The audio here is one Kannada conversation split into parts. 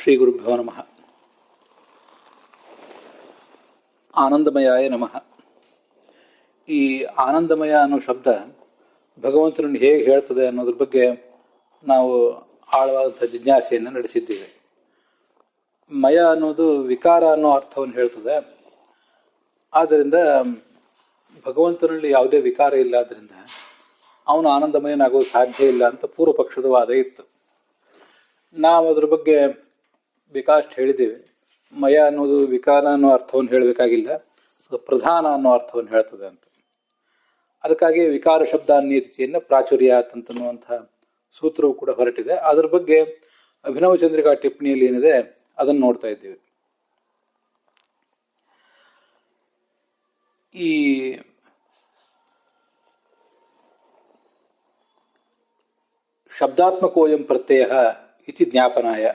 ಶ್ರೀ ಗುರುಭ್ಯೋ ನಮಃ. ಆನಂದಮಯಾಯ ನಮಃ. ಈ ಆನಂದಮಯ ಅನ್ನೋ ಶಬ್ದ ಭಗವಂತನನ್ನು ಹೇಗೆ ಹೇಳ್ತದೆ ಅನ್ನೋದ್ರ ಬಗ್ಗೆ ನಾವು ಆಳವಾದಂಥ ಜಿಜ್ಞಾಸೆಯನ್ನು ನಡೆಸಿದ್ದೇವೆ. ಮಯ ಅನ್ನೋದು ವಿಕಾರ ಅನ್ನೋ ಅರ್ಥವನ್ನು ಹೇಳ್ತದೆ. ಆದ್ದರಿಂದ ಭಗವಂತನಲ್ಲಿ ಯಾವುದೇ ವಿಕಾರ ಇಲ್ಲ, ಆದ್ದರಿಂದ ಅವನು ಆನಂದಮಯನಾಗೋದು ಸಾಧ್ಯ ಇಲ್ಲ ಅಂತ ಪೂರ್ವ ಪಕ್ಷದ ವಾದ ಇತ್ತು. ನಾವು ಅದ್ರ ಬಗ್ಗೆ ಬೇಕಾಷ್ಟು ಹೇಳಿದ್ದೇವೆ. ಮಯ ಅನ್ನೋದು ವಿಕಾರ ಅನ್ನೋ ಅರ್ಥವನ್ನು ಹೇಳಬೇಕಾಗಿಲ್ಲ, ಅದು ಪ್ರಧಾನ ಅನ್ನೋ ಅರ್ಥವನ್ನು ಹೇಳ್ತದೆ ಅಂತ. ಅದಕ್ಕಾಗಿ ವಿಕಾರ ಶಬ್ದ ಅನ್ಯತಿಯನ್ನು ಪ್ರಾಚುರ್ಯಾತ್ ಅಂತನ್ನುವಂಥ ಸೂತ್ರವು ಕೂಡ ಹೊರಟಿದೆ. ಅದರ ಬಗ್ಗೆ ಅಭಿನವ ಚಂದ್ರಿಕಾ ಟಿಪ್ಪಣಿಯಲ್ಲಿ ಏನಿದೆ ಅದನ್ನು ನೋಡ್ತಾ ಇದ್ದೀವಿ. ಈ ಶಬ್ದಾತ್ಮಕೋಯಂ ಪ್ರತ್ಯಯ ಇತಿ ಜ್ಞಾಪನಾಯ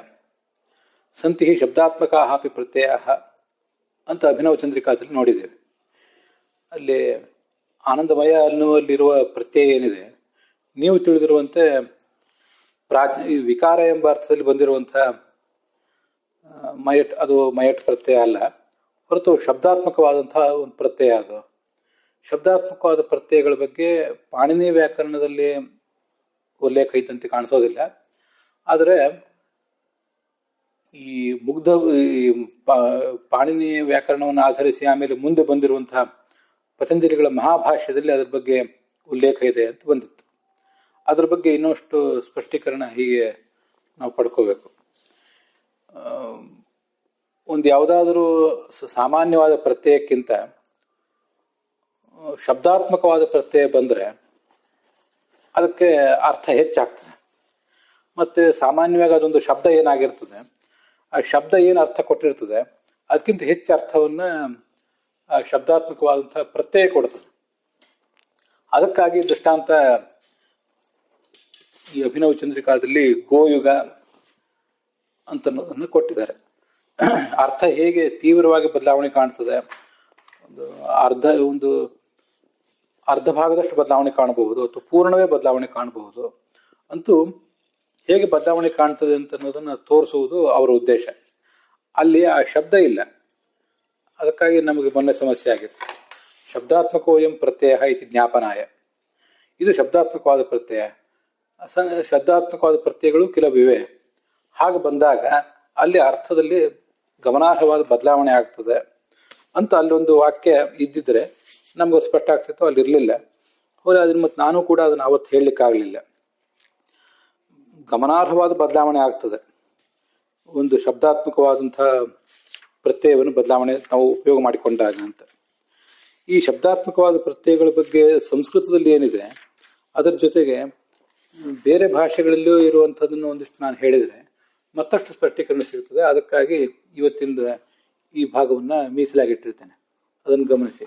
ಸಂತಿ ಶಬ್ದಾತ್ಮಕಾ ಅಪಿ ಪ್ರತ್ಯಯ ಅಂತ ಅಭಿನವ ಚಂದ್ರಿಕಾದಲ್ಲಿ ನೋಡಿದ್ದೇವೆ. ಅಲ್ಲಿ ಆನಂದಮಯ ಅನ್ನುವಲ್ಲಿರುವ ಪ್ರತ್ಯಯ ಏನಿದೆ, ನೀವು ತಿಳಿದಿರುವಂತೆ ವಿಕಾರ ಎಂಬ ಅರ್ಥದಲ್ಲಿ ಬಂದಿರುವಂಥ ಮಯಟ್, ಅದು ಮಯಟ್ ಪ್ರತ್ಯಯ ಅಲ್ಲ, ಹೊರತು ಶಬ್ದಾತ್ಮಕವಾದಂತಹ ಒಂದು ಪ್ರತ್ಯಯ. ಅದು ಶಬ್ದಾತ್ಮಕವಾದ ಪ್ರತ್ಯಯಗಳ ಬಗ್ಗೆ ಪಾಣಿನಿ ವ್ಯಾಕರಣದಲ್ಲಿ ಉಲ್ಲೇಖ ಇದ್ದಂತೆ ಕಾಣಿಸೋದಿಲ್ಲ. ಆದರೆ ಈ ಪಾಣಿನಿ ವ್ಯಾಕರಣವನ್ನು ಆಧರಿಸಿ ಆಮೇಲೆ ಮುಂದೆ ಬಂದಿರುವಂತಹ ಪತಂಜಲಿಗಳ ಮಹಾಭಾಷ್ಯದಲ್ಲಿ ಅದರ ಬಗ್ಗೆ ಉಲ್ಲೇಖ ಇದೆ ಅಂತ ಬಂದಿತ್ತು. ಅದರ ಬಗ್ಗೆ ಇನ್ನಷ್ಟು ಸ್ಪಷ್ಟೀಕರಣ ಹೀಗೆ ನಾವು ಪಡ್ಕೋಬೇಕು. ಒಂದು ಯಾವುದಾದ್ರೂ ಸಾಮಾನ್ಯವಾದ ಪ್ರತ್ಯಯಕ್ಕಿಂತ ಶಬ್ದಾತ್ಮಕವಾದ ಪ್ರತ್ಯಯ ಬಂದರೆ ಅದಕ್ಕೆ ಅರ್ಥ ಹೆಚ್ಚಾಗ್ತದೆ. ಮತ್ತು ಸಾಮಾನ್ಯವಾಗಿ ಅದೊಂದು ಶಬ್ದ ಏನಾಗಿರ್ತದೆ, ಆ ಶಬ್ದ ಏನು ಅರ್ಥ ಕೊಟ್ಟಿರ್ತದೆ ಅದಕ್ಕಿಂತ ಹೆಚ್ಚು ಅರ್ಥವನ್ನು ಆ ಶಬ್ದಾತ್ಮಕವಾದಂಥ ಪ್ರತ್ಯಯ ಕೊಡ್ತದೆ. ಅದಕ್ಕಾಗಿ ದೃಷ್ಟಾಂತ ಈ ಅಭಿನವ ಚಂದ್ರಿಕಾದಲ್ಲಿ ಗೋಯುಗ ಅಂತನ್ನೋದನ್ನು ಕೊಟ್ಟಿದ್ದಾರೆ. ಅರ್ಥ ಹೇಗೆ ತೀವ್ರವಾಗಿ ಬದಲಾವಣೆ ಕಾಣ್ತದೆ, ಒಂದು ಅರ್ಧ ಭಾಗದಷ್ಟು ಬದಲಾವಣೆ ಕಾಣಬಹುದು ಅಥವಾ ಪೂರ್ಣವೇ ಬದಲಾವಣೆ ಕಾಣಬಹುದು. ಅಂತೂ ಹೇಗೆ ಬದಲಾವಣೆ ಕಾಣ್ತದೆ ಅಂತ ಅನ್ನೋದನ್ನು ತೋರಿಸುವುದು ಅವರ ಉದ್ದೇಶ. ಅಲ್ಲಿ ಆ ಶಬ್ದ ಇಲ್ಲ, ಅದಕ್ಕಾಗಿ ನಮಗೆ ಮೊನ್ನೆ ಸಮಸ್ಯೆ ಆಗಿತ್ತು. ಶಬ್ದಾತ್ಮಕೋಯಂ ಪ್ರತ್ಯಯ ಇತಿ ಜ್ಞಾಪನಾಯ, ಇದು ಶಬ್ದಾತ್ಮಕವಾದ ಪ್ರತ್ಯಯ. ಶಬ್ದಾತ್ಮಕವಾದ ಪ್ರತ್ಯಯಗಳು ಕೆಲವಿವೆ. ಹಾಗೆ ಬಂದಾಗ ಅಲ್ಲಿ ಅರ್ಥದಲ್ಲಿ ಗಮನಾರ್ಹವಾದ ಬದಲಾವಣೆ ಆಗ್ತದೆ ಅಂತ ಅಲ್ಲೊಂದು ವಾಕ್ಯ ಇದ್ದಿದ್ರೆ ನಮ್ಗೆ ಸ್ಪಷ್ಟ ಆಗ್ತಿತ್ತು. ಅಲ್ಲಿ ಇರಲಿಲ್ಲ. ಹೋದ್ರೆ ಅದನ್ನ ಮತ್ತು ನಾನು ಕೂಡ ಅದನ್ನು ಅವತ್ತು ಹೇಳಲಿಕ್ಕಾಗಲಿಲ್ಲ. ಗಮನಾರ್ಹವಾದ ಬದಲಾವಣೆ ಆಗ್ತದೆ ಒಂದು ಶಬ್ದಾತ್ಮಕವಾದಂಥ ಪ್ರತ್ಯಯವನ್ನು ಬದಲಾವಣೆ ನಾವು ಉಪಯೋಗ ಮಾಡಿಕೊಂಡಾಗ ಅಂತ. ಈ ಶಬ್ದಾತ್ಮಕವಾದ ಪ್ರತ್ಯಯಗಳ ಬಗ್ಗೆ ಸಂಸ್ಕೃತದಲ್ಲಿ ಏನಿದೆ ಅದರ ಜೊತೆಗೆ ಬೇರೆ ಭಾಷೆಗಳಲ್ಲಿಯೂ ಇರುವಂಥದ್ದನ್ನು ಒಂದಿಷ್ಟು ನಾನು ಹೇಳಿದರೆ ಮತ್ತಷ್ಟು ಸ್ಪಷ್ಟೀಕರಣ ಸಿಗ್ತದೆ. ಅದಕ್ಕಾಗಿ ಇವತ್ತಿಂದ ಈ ಭಾಗವನ್ನು ಮೀಸಲಾಗಿಟ್ಟಿರ್ತೇನೆ, ಅದನ್ನು ಗಮನಿಸಿ.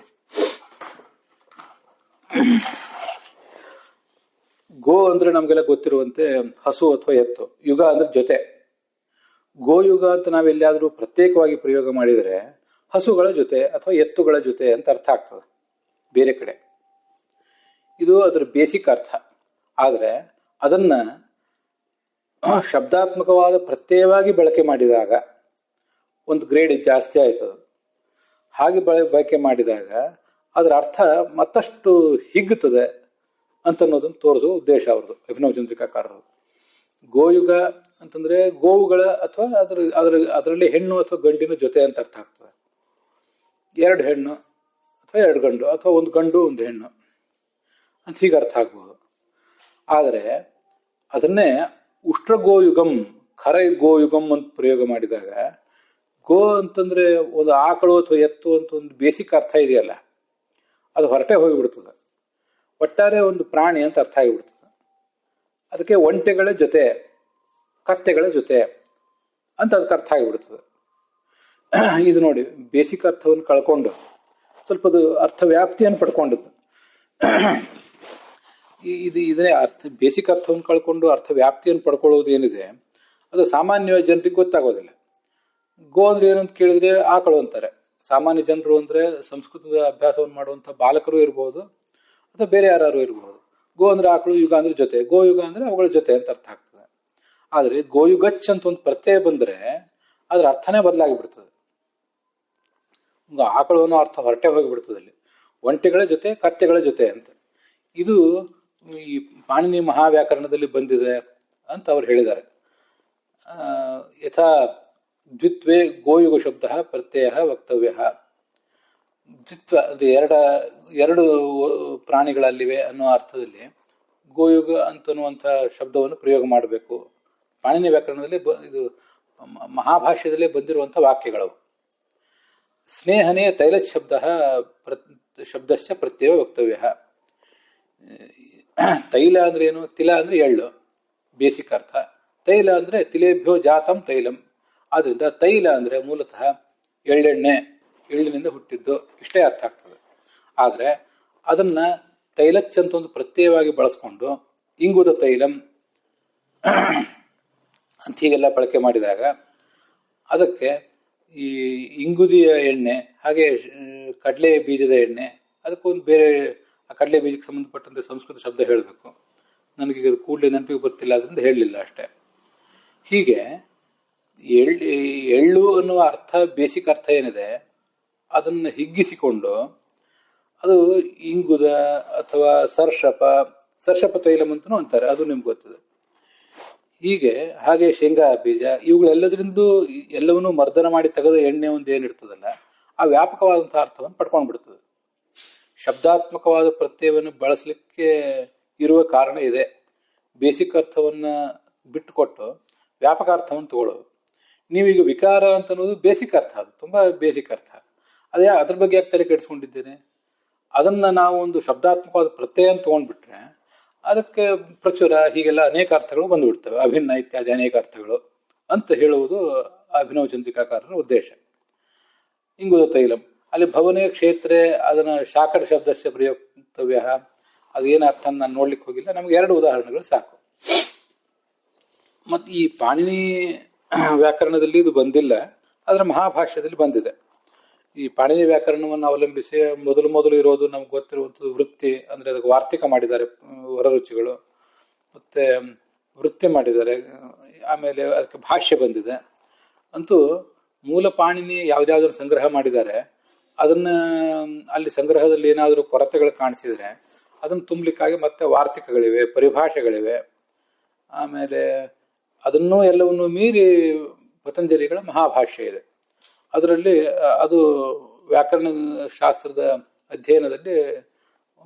ಗೋ ಅಂದ್ರೆ ನಮಗೆಲ್ಲ ಗೊತ್ತಿರುವಂತೆ ಹಸು ಅಥವಾ ಎತ್ತು, ಯುಗ ಅಂದ್ರೆ ಜೊತೆ. ಗೋಯುಗ ಅಂತ ನಾವೆಲ್ಲಾದರೂ ಪ್ರತ್ಯೇಕವಾಗಿ ಪ್ರಯೋಗ ಮಾಡಿದರೆ ಹಸುಗಳ ಜೊತೆ ಅಥವಾ ಎತ್ತುಗಳ ಜೊತೆ ಅಂತ ಅರ್ಥ ಆಗ್ತದೆ ಬೇರೆ ಕಡೆ. ಇದು ಅದರ ಬೇಸಿಕ್ ಅರ್ಥ. ಆದರೆ ಅದನ್ನ ಶಬ್ದಾತ್ಮಕವಾದ ಪ್ರತ್ಯಯವಾಗಿ ಬಳಕೆ ಮಾಡಿದಾಗ ಒಂದು ಗ್ರೇಡ್ ಜಾಸ್ತಿ ಆಯ್ತದ. ಹಾಗೆ ಬಳಕೆ ಮಾಡಿದಾಗ ಅದರ ಅರ್ಥ ಮತ್ತಷ್ಟು ಹಿಗ್ಗುತ್ತದೆ ಅಂತನ್ನೋದನ್ನು ತೋರಿಸುವ ಉದ್ದೇಶ ಅವ್ರದ್ದು, ಅಭಿನವ ಚಂದ್ರಿಕಾಕಾರರು. ಗೋಯುಗ ಅಂತಂದ್ರೆ ಗೋವುಗಳ ಅಥವಾ ಅದರಲ್ಲಿ ಹೆಣ್ಣು ಅಥವಾ ಗಂಡಿನ ಜೊತೆ ಅಂತ ಅರ್ಥ ಆಗ್ತದೆ. ಎರಡು ಹೆಣ್ಣು ಅಥವಾ ಎರಡು ಗಂಡು ಅಥವಾ ಒಂದು ಗಂಡು ಒಂದು ಹೆಣ್ಣು ಅಂತ ಹೀಗೆ ಅರ್ಥ ಆಗ್ಬೋದು. ಆದರೆ ಅದನ್ನೇ ಉಷ್ಟ್ರ ಗೋಯುಗಂ, ಖರ ಗೋಯುಗಂ ಅಂತ ಪ್ರಯೋಗ ಮಾಡಿದಾಗ ಗೋ ಅಂತಂದ್ರೆ ಒಂದು ಆಕಳು ಅಥವಾ ಎತ್ತು ಅಂತ ಒಂದು ಬೇಸಿಕ್ ಅರ್ಥ ಇದೆಯಲ್ಲ, ಅದು ಹೊರಟೆ ಹೋಗಿಬಿಡ್ತದೆ. ಒಟ್ಟಾರೆ ಒಂದು ಪ್ರಾಣಿ ಅಂತ ಅರ್ಥ ಆಗಿಬಿಡ್ತದೆ. ಅದಕ್ಕೆ ಒಂಟೆಗಳ ಜೊತೆ, ಕತ್ತೆಗಳ ಜೊತೆ ಅಂತ ಅದಕ್ಕೆ ಅರ್ಥ ಆಗಿಬಿಡ್ತದೆ. ಇದು ನೋಡಿ, ಬೇಸಿಕ್ ಅರ್ಥವನ್ನು ಕಳ್ಕೊಂಡು ಸ್ವಲ್ಪ ಅದು ಅರ್ಥ ವ್ಯಾಪ್ತಿಯನ್ನು ಪಡ್ಕೊಂಡದ್ದು. ಇದನ್ನೇ ಬೇಸಿಕ್ ಅರ್ಥವನ್ನು ಕಳ್ಕೊಂಡು ಅರ್ಥ ವ್ಯಾಪ್ತಿಯನ್ನು ಪಡ್ಕೊಳ್ಳೋದು ಏನಿದೆ ಅದು ಸಾಮಾನ್ಯ ಜನರಿಗೆ ಗೊತ್ತಾಗೋದಿಲ್ಲ. ಗೋ ಅಂದ್ರೆ ಏನು ಅಂತ ಕೇಳಿದ್ರೆ ಆಕಳು ಅಂತಾರೆ. ಸಾಮಾನ್ಯ ಜನರು ಅಂದ್ರೆ ಸಂಸ್ಕೃತದ ಅಭ್ಯಾಸವನ್ನು ಮಾಡುವಂಥ ಬಾಲಕರು ಇರಬಹುದು ಅಥವಾ ಬೇರೆ ಯಾರು ಇರಬಹುದು. ಗೋ ಅಂದ್ರೆ ಆಕಳು, ಯುಗ ಅಂದ್ರೆ ಜೊತೆ, ಗೋಯುಗ ಅಂದ್ರೆ ಅವುಗಳ ಜೊತೆ ಅಂತ ಅರ್ಥ ಆಗ್ತದೆ. ಆದರೆ ಗೋಯುಗಚ್ ಅಂತ ಒಂದು ಪ್ರತ್ಯಯ ಬಂದರೆ ಅದ್ರ ಅರ್ಥನೇ ಬದಲಾಗಿ ಬಿಡ್ತದೆ. ಆಕಳು ಅನ್ನೋ ಅರ್ಥ ಹೊರಟೆ ಹೋಗಿಬಿಡ್ತದೆ ಅಲ್ಲಿ. ಒಂಟೆಗಳ ಜೊತೆ ಕತ್ತೆಗಳ ಜೊತೆ ಅಂತ. ಇದು ಈ ಪಾಣಿನಿ ಮಹಾವ್ಯಾಕರಣದಲ್ಲಿ ಬಂದಿದೆ ಅಂತ ಅವ್ರು ಹೇಳಿದ್ದಾರೆ. ಯಥಾ ದ್ವಿತ್ವೇ ಗೋಯುಗ ಶಬ್ದ ಪ್ರತ್ಯಯ ವಕ್ತವ್ಯ. ದ್ವಿತ್ವ ಅಂದ್ರೆ ಎರಡು ಪ್ರಾಣಿಗಳಲ್ಲಿವೆ ಅನ್ನೋ ಅರ್ಥದಲ್ಲಿ ಗೋಯುಗ ಅಂತನ್ನುವಂಥ ಶಬ್ದವನ್ನು ಪ್ರಯೋಗ ಮಾಡಬೇಕು. ಪಾಣಿನಿ ವ್ಯಾಕರಣದಲ್ಲಿ ಇದು ಮಹಾಭಾಷ್ಯದಲ್ಲೇ ಬಂದಿರುವಂಥ ವಾಕ್ಯಗಳವು. ಸ್ನೇಹನೇ ತೈಲ ಶಬ್ದಶ್ಚ ಪ್ರತ್ಯಯ ವಕ್ತವ್ಯ. ತೈಲ ಅಂದ್ರೆ ಏನು? ತಿಲ ಅಂದ್ರೆ ಎಳ್ಳು, ಬೇಸಿಕ್ ಅರ್ಥ. ತೈಲ ಅಂದ್ರೆ ತಿಲೇಭ್ಯೋ ಜಾತಂ ತೈಲಂ. ಆದ್ರಿಂದ ತೈಲ ಅಂದ್ರೆ ಮೂಲತಃ ಎಳ್ಳೆಣ್ಣೆ, ಎಳ್ಳಿನಿಂದ ಹುಟ್ಟಿದ್ದು, ಇಷ್ಟೇ ಅರ್ಥ ಆಗ್ತದೆ. ಆದ್ರೆ ಅದನ್ನ ತೈಲಚ್ಚ ಅಂತ ಒಂದು ಪ್ರತ್ಯಯವಾಗಿ ಬಳಸ್ಕೊಂಡು ಇಂಗುದ ತೈಲಂ ಅಂತ ಹೀಗೆಲ್ಲ ಬಳಕೆ ಮಾಡಿದಾಗ ಅದಕ್ಕೆ ಈ ಇಂಗುದಿಯ ಎಣ್ಣೆ, ಹಾಗೆ ಕಡಲೆ ಬೀಜದ ಎಣ್ಣೆ, ಅದಕ್ಕೊಂದು ಬೇರೆ ಆ ಕಡಲೆ ಬೀಜಕ್ಕೆ ಸಂಬಂಧಪಟ್ಟಂತೆ ಸಂಸ್ಕೃತ ಶಬ್ದ ಹೇಳಬೇಕು. ನನಗೆ ಇದು ಕೂಡಲೇ ನೆನಪಿಗೆ ಬರ್ತಿಲ್ಲ, ಅದರಿಂದ ಹೇಳಲಿಲ್ಲ ಅಷ್ಟೇ. ಹೀಗೆ ಎಳ್ಳು ಅನ್ನುವ ಅರ್ಥ, ಬೇಸಿಕ್ ಅರ್ಥ ಏನಿದೆ ಅದನ್ನು ಹಿಗ್ಗಿಸಿಕೊಂಡು ಅದು ಇಂಗುದ ಅಥವಾ ಸರ್ಷಪ ತೈಲಂ ಅಂತನೂ ಅಂತಾರೆ, ಅದು ನಿಮ್ಗೆ ಗೊತ್ತದೆ. ಹಾಗೆ ಶೇಂಗಾ ಬೀಜ, ಇವುಗಳೆಲ್ಲದರಿಂದ ಎಲ್ಲವನ್ನೂ ಮರ್ದನ ಮಾಡಿ ತೆಗೆದ ಎಣ್ಣೆ ಒಂದು ಏನಿರ್ತದಲ್ಲ, ಆ ವ್ಯಾಪಕವಾದಂತಹ ಅರ್ಥವನ್ನು ಪಡ್ಕೊಂಡು ಬಿಡ್ತದೆ. ಶಬ್ದಾತ್ಮಕವಾದ ಪ್ರತ್ಯಯವನ್ನು ಬಳಸಲಿಕ್ಕೆ ಇರುವ ಕಾರಣ ಇದೆ. ಬೇಸಿಕ್ ಅರ್ಥವನ್ನ ಬಿಟ್ಟುಕೊಟ್ಟು ವ್ಯಾಪಕ ಅರ್ಥವನ್ನು ತಗೊಳ್ಳೋದು. ನೀವೀಗ ವಿಕಾರ ಅಂತ ಅನ್ನೋದು ಬೇಸಿಕ್ ಅರ್ಥ, ಅದು ತುಂಬಾ ಬೇಸಿಕ್ ಅರ್ಥ. ಅದ್ರ ಬಗ್ಗೆ ಯಾಕೆ ತಲೆ ಕೆಡಿಸ್ಕೊಂಡಿದ್ದೇನೆ? ಅದನ್ನ ನಾವು ಒಂದು ಶಬ್ದಾತ್ಮಕವಾದ ಪ್ರತ್ಯಯ ಅಂತ ತಗೊಂಡ್ಬಿಟ್ರೆ ಅದಕ್ಕೆ ಪ್ರಚುರ ಹೀಗೆಲ್ಲ ಅನೇಕ ಅರ್ಥಗಳು ಬಂದುಬಿಡ್ತವೆ, ಅಭಿನ್ನ ಇತ್ಯಾದಿ ಅನೇಕ ಅರ್ಥಗಳು ಅಂತ ಹೇಳುವುದು ಅಭಿನವ ಚಂದ್ರಿಕಾಕಾರರ ಉದ್ದೇಶ. ಇಂಗುದ ತೈಲಂ, ಅಲ್ಲಿ ಭವನೇ ಕ್ಷೇತ್ರೆ ಅದನ್ನ ಶಾಕಡ ಶಬ್ದಸ್ಯ ಪ್ರಯೋಕ್ತವ್ಯ, ಅದೇನು ಅರ್ಥ ನಾನು ನೋಡ್ಲಿಕ್ಕೆ ಹೋಗಿಲ್ಲ, ನಮ್ಗೆ 2 ಉದಾಹರಣೆಗಳು ಸಾಕು. ಮತ್ತು ಈ ಪಾಣಿನಿ ವ್ಯಾಕರಣದಲ್ಲಿ ಇದು ಬಂದಿಲ್ಲ, ಅದರ ಮಹಾಭಾಷ್ಯದಲ್ಲಿ ಬಂದಿದೆ. ಈ ಪಾಣಿನಿ ವ್ಯಾಕರಣವನ್ನು ಅವಲಂಬಿಸಿ ಮೊದಲು ಇರೋದು ನಮ್ಗೆ ಗೊತ್ತಿರುವಂಥದ್ದು ವೃತ್ತಿ, ಅಂದ್ರೆ ಅದಕ್ಕೆ ವಾರ್ತಿಕ ಮಾಡಿದ್ದಾರೆ ಹೊರರುಚಿಗಳು, ಮತ್ತೆ ವೃತ್ತಿ ಮಾಡಿದ್ದಾರೆ, ಆಮೇಲೆ ಅದಕ್ಕೆ ಭಾಷ್ಯ ಬಂದಿದೆ. ಅಂತೂ ಮೂಲ ಪಾಣಿನಿ ಯಾವ್ದಾವ್ದನ್ನು ಸಂಗ್ರಹ ಮಾಡಿದ್ದಾರೆ, ಅದನ್ನ ಅಲ್ಲಿ ಸಂಗ್ರಹದಲ್ಲಿ ಏನಾದರೂ ಕೊರತೆಗಳು ಕಾಣಿಸಿದರೆ ಅದನ್ನು ತುಂಬಲಿಕ್ಕಾಗಿ ಮತ್ತೆ ವಾರ್ತಿಕಗಳಿವೆ, ಪರಿಭಾಷೆಗಳಿವೆ. ಆಮೇಲೆ ಅದನ್ನೂ ಎಲ್ಲವನ್ನೂ ಮೀರಿ ಪತಂಜಲಿಗಳ ಮಹಾಭಾಷ್ಯ ಇದೆ. ಅದರಲ್ಲಿ ಅದು ವ್ಯಾಕರಣ ಶಾಸ್ತ್ರದ ಅಧ್ಯಯನದಲ್ಲಿ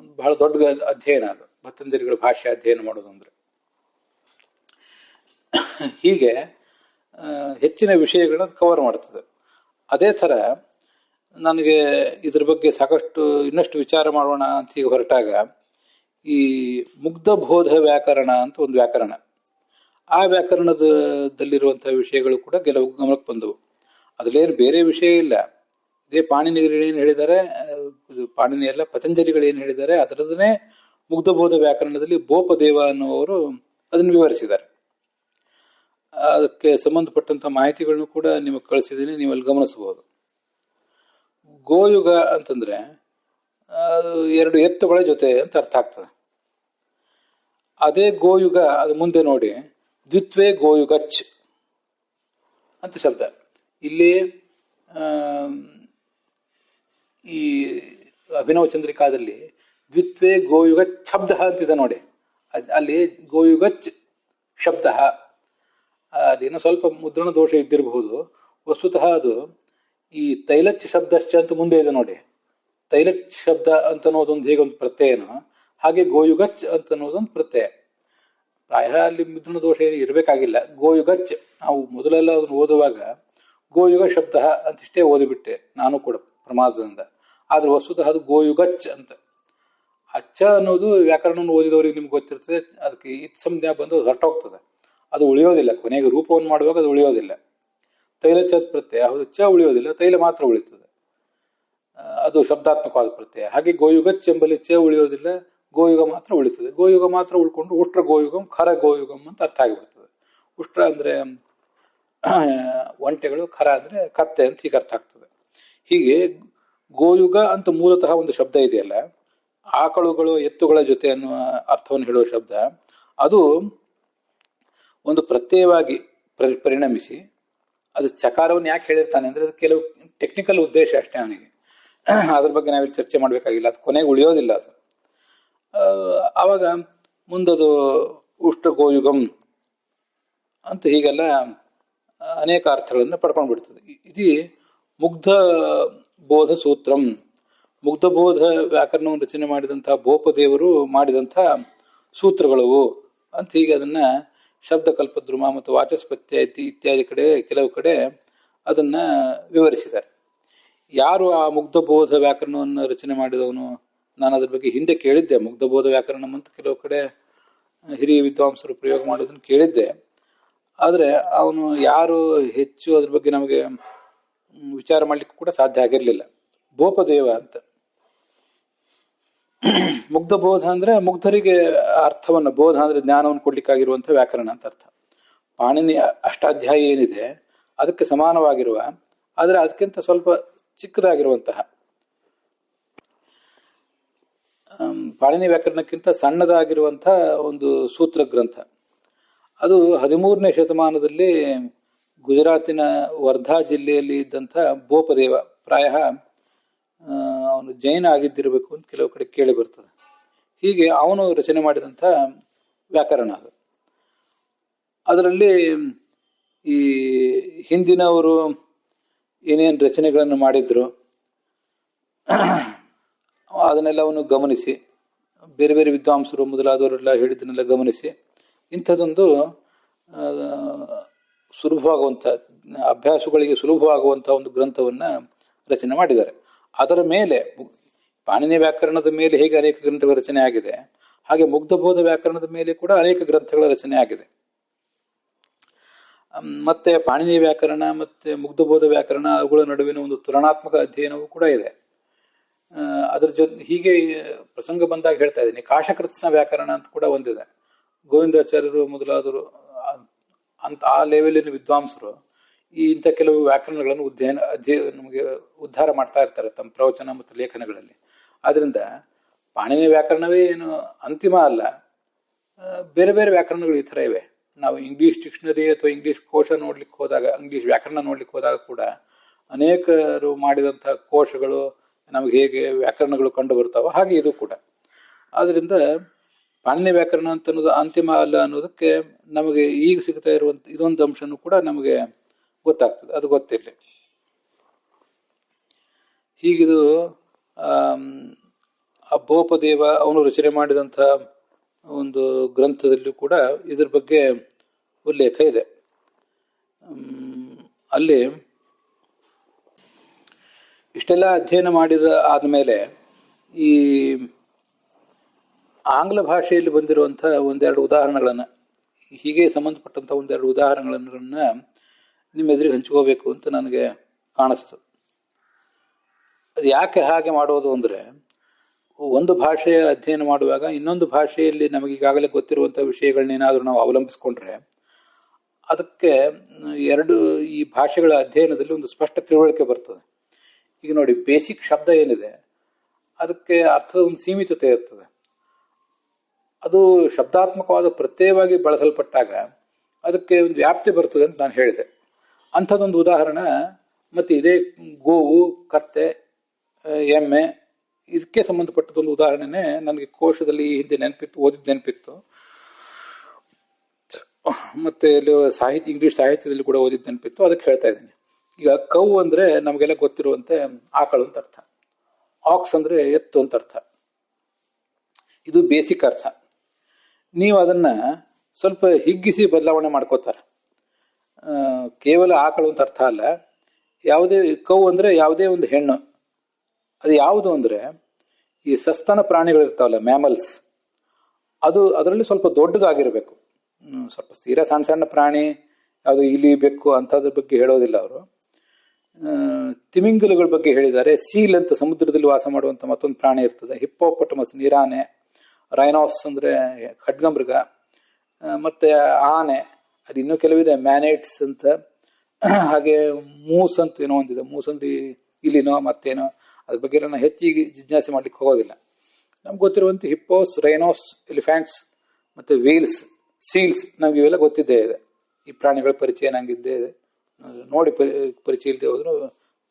ಒಂದು ಬಹಳ ದೊಡ್ಡ ಅಧ್ಯಯನ, ಅದು ಪತಂಜಲಿಗಳ ಭಾಷೆ ಅಧ್ಯಯನ ಮಾಡೋದು ಅಂದ್ರೆ. ಹೀಗೆ ಹೆಚ್ಚಿನ ವಿಷಯಗಳನ್ನ ಕವರ್ ಮಾಡ್ತದೆ. ಅದೇ ಥರ ನನಗೆ ಇದ್ರ ಬಗ್ಗೆ ಸಾಕಷ್ಟು ಇನ್ನಷ್ಟು ವಿಚಾರ ಮಾಡೋಣ ಅಂತ ಈಗ ಹೊರಟಾಗ ಈ ಮುಗ್ಧಬೋಧ ವ್ಯಾಕರಣ ಅಂತ ಒಂದು ವ್ಯಾಕರಣ, ಆ ವ್ಯಾಕರಣದಲ್ಲಿರುವಂತಹ ವಿಷಯಗಳು ಕೂಡ ಕೆಲವು ಗಮನಕ್ಕೆ ಬಂದವು. ಅದ್ರಲ್ಲೇನು ಬೇರೆ ವಿಷಯ ಇಲ್ಲ, ಇದೇ ಪಾಣಿನಿಗಳು ಏನು ಹೇಳಿದ್ದಾರೆ, ಪಾಣಿನಿ ಎಲ್ಲ ಪತಂಜಲಿಗಳು ಏನು ಹೇಳಿದ್ದಾರೆ ಅದರದನ್ನೇ ಮುಗ್ಧಬೋಧ ವ್ಯಾಕರಣದಲ್ಲಿ ಬೋಪದೇವ ಅನ್ನುವರು ಅದನ್ನು ವಿವರಿಸಿದ್ದಾರೆ. ಅದಕ್ಕೆ ಸಂಬಂಧಪಟ್ಟಂತ ಮಾಹಿತಿಗಳನ್ನು ಕೂಡ ನಿಮಗೆ ಕಳಿಸಿದ್ದೀನಿ, ನೀವು ಅಲ್ಲಿ ಗಮನಿಸಬಹುದು. ಗೋಯುಗ ಅಂತಂದ್ರೆ ಅದು 2 ಎತ್ತುಗಳ ಜೊತೆ ಅಂತ ಅರ್ಥ ಆಗ್ತದೆ. ಅದೇ ಗೋಯುಗ ಅದು ಮುಂದೆ ನೋಡಿ ದ್ವಿತ್ವೇ ಗೋಯುಗಚ್ ಅಂತ ಶಬ್ದ. ಇಲ್ಲಿ ಈ ಅಭಿನವ ಚಂದ್ರಿಕಾದಲ್ಲಿ ದ್ವಿತ್ವೇ ಗೋಯುಗ ಶಬ್ದ ಅಂತಿದೆ ನೋಡಿ, ಅಲ್ಲಿ ಗೋಯುಗಚ್ ಶಬ್ದ, ಅದೇನೋ ಸ್ವಲ್ಪ ಮುದ್ರಣ ದೋಷ ಇದ್ದಿರಬಹುದು. ವಸ್ತುತಃ ಅದು ಈ ತೈಲಚ್ ಶಬ್ದಶ್ಚ ಅಂತ ಮುಂದೆ ಇದೆ ನೋಡಿ. ತೈಲಚ್ ಶಬ್ದ ಅಂತ ಅನ್ನೋದೊಂದು ಹೇಗೊಂದು ಪ್ರತ್ಯಯನೋ ಹಾಗೆ ಗೋಯುಗಚ್ ಅಂತ ಅನ್ನೋದೊಂದು ಪ್ರತ್ಯಯ. ಪ್ರಾಯ ಅಲ್ಲಿ ಮುದ್ರಣ ದೋಷ ಇರಬೇಕಾಗಿಲ್ಲ. ಗೋಯುಗಚ್, ನಾವು ಮೊದಲೆಲ್ಲ ಅದನ್ನು ಓದುವಾಗ ಗೋಯುಗ ಶಬ್ದ ಅಂತಿಷ್ಟೇ ಓದಿಬಿಟ್ಟೆ ನಾನು ಕೂಡ ಪ್ರಮಾದದಿಂದ. ಆದ್ರೆ ವಸ್ತುತಃ ಅದು ಗೋಯುಗಚ್ ಅಂತ. ಅಚ್ಚ ಅನ್ನೋದು ವ್ಯಾಕರಣವನ್ನು ಓದಿದವರಿಗೆ ನಿಮ್ಗೆ ಗೊತ್ತಿರ್ತದೆ, ಅದಕ್ಕೆ ಇತ್ ಸಂಜ್ಞಾ ಬಂದು ಅದು ಹೊರಟೋಗ್ತದೆ, ಅದು ಉಳಿಯೋದಿಲ್ಲ. ಕೊನೆಗೆ ರೂಪವನ್ನು ಮಾಡುವಾಗ ಅದು ಉಳಿಯೋದಿಲ್ಲ. ತೈಲ ಚ ಪ್ರತ್ಯಯ, ಹೌದು, ಚ ಉಳಿಯೋದಿಲ್ಲ, ತೈಲ ಮಾತ್ರ ಉಳಿತದೆ, ಅದು ಶಬ್ದಾತ್ಮಕವಾದ ಪ್ರತ್ಯಯ. ಹಾಗೆ ಗೋಯುಗಚ್ ಎಂಬಲ್ಲಿ ಚ ಉಳಿಯೋದಿಲ್ಲ, ಗೋಯುಗ ಮಾತ್ರ ಉಳಿತದೆ. ಗೋಯುಗ ಮಾತ್ರ ಉಳ್ಕೊಂಡು ಉಷ್ಟ್ರ ಗೋಯುಗಂ ಖರ ಗೋಯುಗಂ ಅಂತ ಅರ್ಥ ಆಗಿಬಿಡ್ತದೆ. ಉಷ್ಟ್ರ ಅಂದ್ರೆ ಒಂಟೆಗಳು, ಖರ ಅಂದ್ರೆ ಕತ್ತೆ ಅಂತ ಹೀಗೆ ಅರ್ಥ ಆಗ್ತದೆ. ಹೀಗೆ ಗೋಯುಗ ಅಂತ ಮೂಲತಃ ಒಂದು ಶಬ್ದ ಇದೆಯಲ್ಲ, ಆಕಳುಗಳು ಎತ್ತುಗಳ ಜೊತೆ ಅನ್ನುವ ಅರ್ಥವನ್ನು ಹೇಳುವ ಶಬ್ದ, ಅದು ಒಂದು ಪ್ರತ್ಯಯವಾಗಿ ಪರಿಣಮಿಸಿ ಅದು ಚಕಾರವನ್ನು ಯಾಕೆ ಹೇಳಿರ್ತಾನೆ ಅಂದ್ರೆ ಅದು ಕೆಲವು ಟೆಕ್ನಿಕಲ್ ಉದ್ದೇಶ ಅಷ್ಟೇ ಅವನಿಗೆ. ಅದ್ರ ಬಗ್ಗೆ ನಾವಿಲ್ಲಿ ಚರ್ಚೆ ಮಾಡಬೇಕಾಗಿಲ್ಲ, ಅದು ಕೊನೆಗೆ ಉಳಿಯೋದಿಲ್ಲ ಅದು. ಆವಾಗ ಮುಂದದು ಉಷ್ಟ ಗೋಯುಗಂ ಅಂತ ಹೀಗೆಲ್ಲ ಅನೇಕ ಅರ್ಥಗಳನ್ನು ಪಡ್ಕೊಂಡು ಬಿಡ್ತದೆ. ಇದು ಮುಗ್ಧ ಬೋಧ ಸೂತ್ರಂ, ಮುಗ್ಧಬೋಧ ವ್ಯಾಕರಣವನ್ನು ರಚನೆ ಮಾಡಿದಂತಹ ಬೋಪದೇವರು ಮಾಡಿದಂತಹ ಸೂತ್ರಗಳವು ಅಂತ ಹೀಗೆ ಅದನ್ನ ಶಬ್ದಕಲ್ಪದ್ರುಮ ಮತ್ತು ವಾಚಸ್ಪತ್ಯ ಇತ್ಯಾದಿ ಕಡೆ ಕೆಲವು ಕಡೆ ಅದನ್ನ ವಿವರಿಸಿದ್ದಾರೆ. ಯಾರು ಆ ಮುಗ್ಧಬೋಧ ವ್ಯಾಕರಣವನ್ನು ರಚನೆ ಮಾಡಿದವನು? ನಾನು ಅದ್ರ ಬಗ್ಗೆ ಹಿಂದೆ ಕೇಳಿದ್ದೆ. ಮುಗ್ಧಬೋಧ ವ್ಯಾಕರಣ ಅಂತ ಕೆಲವು ಕಡೆ ಹಿರಿಯ ವಿದ್ವಾಂಸರು ಪ್ರಯೋಗ ಮಾಡೋದನ್ನು ಕೇಳಿದ್ದೆ. ಆದರೆ ಅವನು ಯಾರು ಹೆಚ್ಚು ಅದ್ರ ಬಗ್ಗೆ ನಮಗೆ ವಿಚಾರ ಮಾಡ್ಲಿಕ್ಕೆ ಕೂಡ ಸಾಧ್ಯ ಆಗಿರಲಿಲ್ಲ. ಬೋಪದೇವ ಅಂತ. ಮುಗ್ಧ ಬೋಧ ಅಂದ್ರೆ ಮುಗ್ಧರಿಗೆ ಅರ್ಥವನ್ನು, ಬೋಧ ಅಂದ್ರೆ ಜ್ಞಾನವನ್ನು ಕೊಡ್ಲಿಕ್ಕಾಗಿರುವಂತಹ ವ್ಯಾಕರಣ ಅಂತ ಅರ್ಥ. ಪಾಣಿನಿ ಅಷ್ಟಾಧ್ಯಾಯ ಏನಿದೆ ಅದಕ್ಕೆ ಸಮಾನವಾಗಿರುವ, ಆದರೆ ಅದಕ್ಕಿಂತ ಸ್ವಲ್ಪ ಚಿಕ್ಕದಾಗಿರುವಂತಹ, ಪಾಣಿನಿ ವ್ಯಾಕರಣಕ್ಕಿಂತ ಸಣ್ಣದಾಗಿರುವಂತಹ ಒಂದು ಸೂತ್ರ ಗ್ರಂಥ ಅದು 13ನೇ ಶತಮಾನದಲ್ಲಿ ಗುಜರಾತಿನ ವರ್ಧಾ ಜಿಲ್ಲೆಯಲ್ಲಿ ಇದ್ದಂಥ ಬೋಪದೇವ, ಪ್ರಾಯ ಅವನು ಜೈನ ಆಗಿದ್ದಿರಬೇಕು ಅಂತ ಕೆಲವು ಕಡೆ ಕೇಳಿ ಬರ್ತದೆ. ಹೀಗೆ ಅವನು ರಚನೆ ಮಾಡಿದಂಥ ವ್ಯಾಕರಣ ಅದು. ಅದರಲ್ಲಿ ಈ ಹಿಂದಿನವರು ಏನೇನು ರಚನೆಗಳನ್ನು ಮಾಡಿದ್ರು ಅದನ್ನೆಲ್ಲ ಅವನು ಗಮನಿಸಿ, ಬೇರೆ ಬೇರೆ ವಿದ್ವಾಂಸರು ಮೊದಲಾದವರೆಲ್ಲ ಹೇಳಿದ್ದನ್ನೆಲ್ಲ ಗಮನಿಸಿ ಇಂಥದ್ದೊಂದು ಸುಲಭವಾಗುವಂಥ, ಅಭ್ಯಾಸಗಳಿಗೆ ಸುಲಭವಾಗುವಂಥ ಒಂದು ಗ್ರಂಥವನ್ನು ರಚನೆ ಮಾಡಿದ್ದಾರೆ. ಅದರ ಮೇಲೆ ಪಾಣಿನಿ ವ್ಯಾಕರಣದ ಮೇಲೆ ಹೇಗೆ ಅನೇಕ ಗ್ರಂಥಗಳ ರಚನೆ ಆಗಿದೆ, ಹಾಗೆ ಮುಗ್ಧಬೋಧ ವ್ಯಾಕರಣದ ಮೇಲೆ ಕೂಡ ಅನೇಕ ಗ್ರಂಥಗಳ ರಚನೆ ಆಗಿದೆ. ಮತ್ತೆ ಪಾಣಿನಿ ವ್ಯಾಕರಣ ಮತ್ತೆ ಮುಗ್ಧಬೋಧ ವ್ಯಾಕರಣ ಅವುಗಳ ನಡುವಿನ ಒಂದು ತುಲನಾತ್ಮಕ ಅಧ್ಯಯನವೂ ಕೂಡ ಇದೆ. ಅದರ ಜೊತೆ ಹೀಗೆ ಪ್ರಸಂಗ ಬಂದಾಗ ಹೇಳ್ತಾ ಇದ್ದೀನಿ, ಕಾಶಕೃತ್ಸ್ನ ವ್ಯಾಕರಣ ಅಂತ ಕೂಡ ಒಂದಿದೆ. ಗೋವಿಂದಾಚಾರ್ಯರು ಮೊದಲಾದರು ಅಂತ ಆ ಲೆವೆಲಿನ ವಿದ್ವಾಂಸರು ಇಂಥ ಕೆಲವು ವ್ಯಾಕರಣಗಳನ್ನು ನಮಗೆ ಉದ್ಧಾರ ಮಾಡ್ತಾ ಇರ್ತಾರೆ ತಮ್ಮ ಪ್ರವಚನ ಮತ್ತು ಲೇಖನಗಳಲ್ಲಿ. ಆದ್ರಿಂದ ಪಾಣಿನಿ ವ್ಯಾಕರಣವೇ ಏನು ಅಂತಿಮ ಅಲ್ಲ, ಬೇರೆ ಬೇರೆ ವ್ಯಾಕರಣಗಳು ಈ ಥರ ಇವೆ. ನಾವು ಇಂಗ್ಲಿಷ್ ಡಿಕ್ಷನರಿ ಅಥವಾ ಇಂಗ್ಲಿಷ್ ಕೋಶ ನೋಡ್ಲಿಕ್ಕೆ ಹೋದಾಗ, ಇಂಗ್ಲಿಷ್ ವ್ಯಾಕರಣ ನೋಡ್ಲಿಕ್ಕೆ ಹೋದಾಗ ಕೂಡ ಅನೇಕರು ಮಾಡಿದಂಥ ಕೋಶಗಳು ನಮಗೆ ಹೇಗೆ ವ್ಯಾಕರಣಗಳು ಕಂಡು ಬರ್ತಾವೋ ಹಾಗೆ ಇದು ಕೂಡ. ಆದ್ರಿಂದ ಪಾಣಿನಿ ವ್ಯಾಕರಣ ಅಂತ ಅನ್ನೋದು ಅಂತಿಮ ಅಲ್ಲ ಅನ್ನೋದಕ್ಕೆ ನಮಗೆ ಈಗ ಸಿಗ್ತಾ ಇರುವಂತ ಇದೊಂದು ಅಂಶನೂ ಕೂಡ ನಮಗೆ ಗೊತ್ತಾಗ್ತದೆ, ಅದು ಗೊತ್ತಿರಲಿ. ಹೀಗಿದು ಆ ಬೋಪದೇವ ಅವನು ರಚನೆ ಮಾಡಿದಂಥ ಒಂದು ಗ್ರಂಥದಲ್ಲೂ ಕೂಡ ಇದ್ರ ಬಗ್ಗೆ ಉಲ್ಲೇಖ ಇದೆ. ಅಲ್ಲಿ ಇಷ್ಟೆಲ್ಲ ಅಧ್ಯಯನ ಮಾಡಿದ ಆದಮೇಲೆ ಈ ಆಂಗ್ಲ ಭಾಷೆಯಲ್ಲಿ ಬಂದಿರುವಂಥ ಒಂದೆರಡು ಉದಾಹರಣೆಗಳನ್ನು, ಹೀಗೆ ಸಂಬಂಧಪಟ್ಟಂಥ ಒಂದೆರಡು ಉದಾಹರಣೆಗಳನ್ನ ನಿಮ್ಮ ಎದುರಿಗೆ ಹಂಚ್ಕೋಬೇಕು ಅಂತ ನನಗೆ ಕಾಣಿಸ್ತು. ಅದು ಯಾಕೆ ಹಾಗೆ ಮಾಡೋದು ಅಂದರೆ, ಒಂದು ಭಾಷೆಯ ಅಧ್ಯಯನ ಮಾಡುವಾಗ ಇನ್ನೊಂದು ಭಾಷೆಯಲ್ಲಿ ನಮಗೀಗಾಗಲೇ ಗೊತ್ತಿರುವಂಥ ವಿಷಯಗಳನ್ನೇನಾದರೂ ನಾವು ಅವಲಂಬಿಸ್ಕೊಂಡ್ರೆ ಅದಕ್ಕೆ ಈ ಭಾಷೆಗಳ ಅಧ್ಯಯನದಲ್ಲಿ ಒಂದು ಸ್ಪಷ್ಟ ತಿಳುವಳಿಕೆ ಬರ್ತದೆ. ಈಗ ನೋಡಿ, ಬೇಸಿಕ್ ಶಬ್ದ ಏನಿದೆ ಅದಕ್ಕೆ ಅರ್ಥದ ಒಂದು ಸೀಮಿತತೆ ಇರ್ತದೆ. ಅದು ಶಬ್ದಾತ್ಮಕವಾದ ಪ್ರತ್ಯಯವಾಗಿ ಬಳಸಲ್ಪಟ್ಟಾಗ ಅದಕ್ಕೆ ಒಂದು ವ್ಯಾಪ್ತಿ ಬರ್ತದೆ ಅಂತ ನಾನು ಹೇಳಿದೆ. ಅಂಥದ್ದೊಂದು ಉದಾಹರಣೆ ಮತ್ತು ಇದೇ ಗೋವು, ಕತ್ತೆ, ಎಮ್ಮೆ ಇದಕ್ಕೆ ಸಂಬಂಧಪಟ್ಟದೊಂದು ಉದಾಹರಣೆನೇ ನನಗೆ ಕೋಶದಲ್ಲಿ ಹಿಂದೆ ಓದಿದ ನೆನಪಿತ್ತು. ಮತ್ತೆ ಇಂಗ್ಲಿಷ್ ಸಾಹಿತ್ಯದಲ್ಲಿ ಕೂಡ ಓದಿದ ನೆನಪಿತ್ತು, ಅದಕ್ಕೆ ಹೇಳ್ತಾ ಇದ್ದೀನಿ. ಈಗ ಕೌ ಅಂದ್ರೆ ನಮಗೆಲ್ಲ ಗೊತ್ತಿರುವಂತೆ ಆಕಳು ಅಂತ ಅರ್ಥ, ಆಕ್ಸ್ ಅಂದ್ರೆ ಎತ್ತು ಅಂತ ಅರ್ಥ. ಇದು ಬೇಸಿಕ್ ಅರ್ಥ. ನೀವು ಅದನ್ನ ಸ್ವಲ್ಪ ಹಿಗ್ಗಿಸಿ ಬದಲಾವಣೆ ಮಾಡ್ಕೋತಾರೆ. ಕೇವಲ ಆಕಳು ಅಂತ ಅರ್ಥ ಅಲ್ಲ, ಯಾವುದೇ ಕೌ ಅಂದ್ರೆ ಯಾವುದೇ ಒಂದು ಹೆಣ್ಣು. ಅದು ಯಾವುದು ಅಂದ್ರೆ ಈ ಸಸ್ತನ ಪ್ರಾಣಿಗಳಿರ್ತಾವಲ್ಲ, ಮ್ಯಾಮಲ್ಸ್, ಅದರಲ್ಲಿ ಸ್ವಲ್ಪ ದೊಡ್ಡದಾಗಿರ್ಬೇಕು. ಸ್ವಲ್ಪ ತೀರಾ ಸಣ್ಣ ಸಣ್ಣ ಪ್ರಾಣಿ ಯಾವುದು ಇಲಿ, ಬೆಕ್ಕು ಅಂಥದ್ರ ಬಗ್ಗೆ ಹೇಳೋದಿಲ್ಲ ಅವರು. ತಿಮಿಂಗಲಗಳ ಬಗ್ಗೆ ಹೇಳಿದ್ದಾರೆ. ಸೀಲ್ ಅಂತ ಸಮುದ್ರದಲ್ಲಿ ವಾಸ ಮಾಡುವಂಥ ಮತ್ತೊಂದು ಪ್ರಾಣಿ ಇರ್ತದೆ. ಹಿಪ್ಪೋಪಟಮಸ್ ನೀರಾನೆ, ರೈನಾಸ್ ಅಂದ್ರೆ ಖಡ್ಗಮೃಗ, ಮತ್ತೆ ಆನೆ, ಅದು ಇನ್ನೂ ಕೆಲವಿದೆ, ಮ್ಯಾನೇಟ್ಸ್ ಅಂತ, ಹಾಗೆ ಮೂಸ್ ಅಂತ ಏನೋ ಒಂದಿದೆ. ಮೂಸ್ ಅಂದ್ರೆ ಇಲಿನೋ ಮತ್ತೇನೋ, ಅದ್ರ ಬಗ್ಗೆ ನಾನು ಹೆಚ್ಚಿಗೆ ಜಿಜ್ಞಾಸೆ ಮಾಡ್ಲಿಕ್ಕೆ ಹೋಗೋದಿಲ್ಲ. ನಮ್ಗೆ ಗೊತ್ತಿರುವಂತೆ ಹಿಪ್ಪೋಸ್, ರೈನೋಸ್, ಎಲಿಫೆಂಟ್ಸ್ ಮತ್ತೆ ವೀಲ್ಸ್, ಸೀಲ್ಸ್, ನಮ್ಗೆ ಇವೆಲ್ಲ ಗೊತ್ತಿದ್ದೇ ಇದೆ. ಈ ಪ್ರಾಣಿಗಳ ಪರಿಚಯ ನಂಗಿದ್ದೇ ಇದೆ, ನೋಡಿ ಪರಿಚಯ ಇಲ್ಲದೆ ಹೋದ್ರು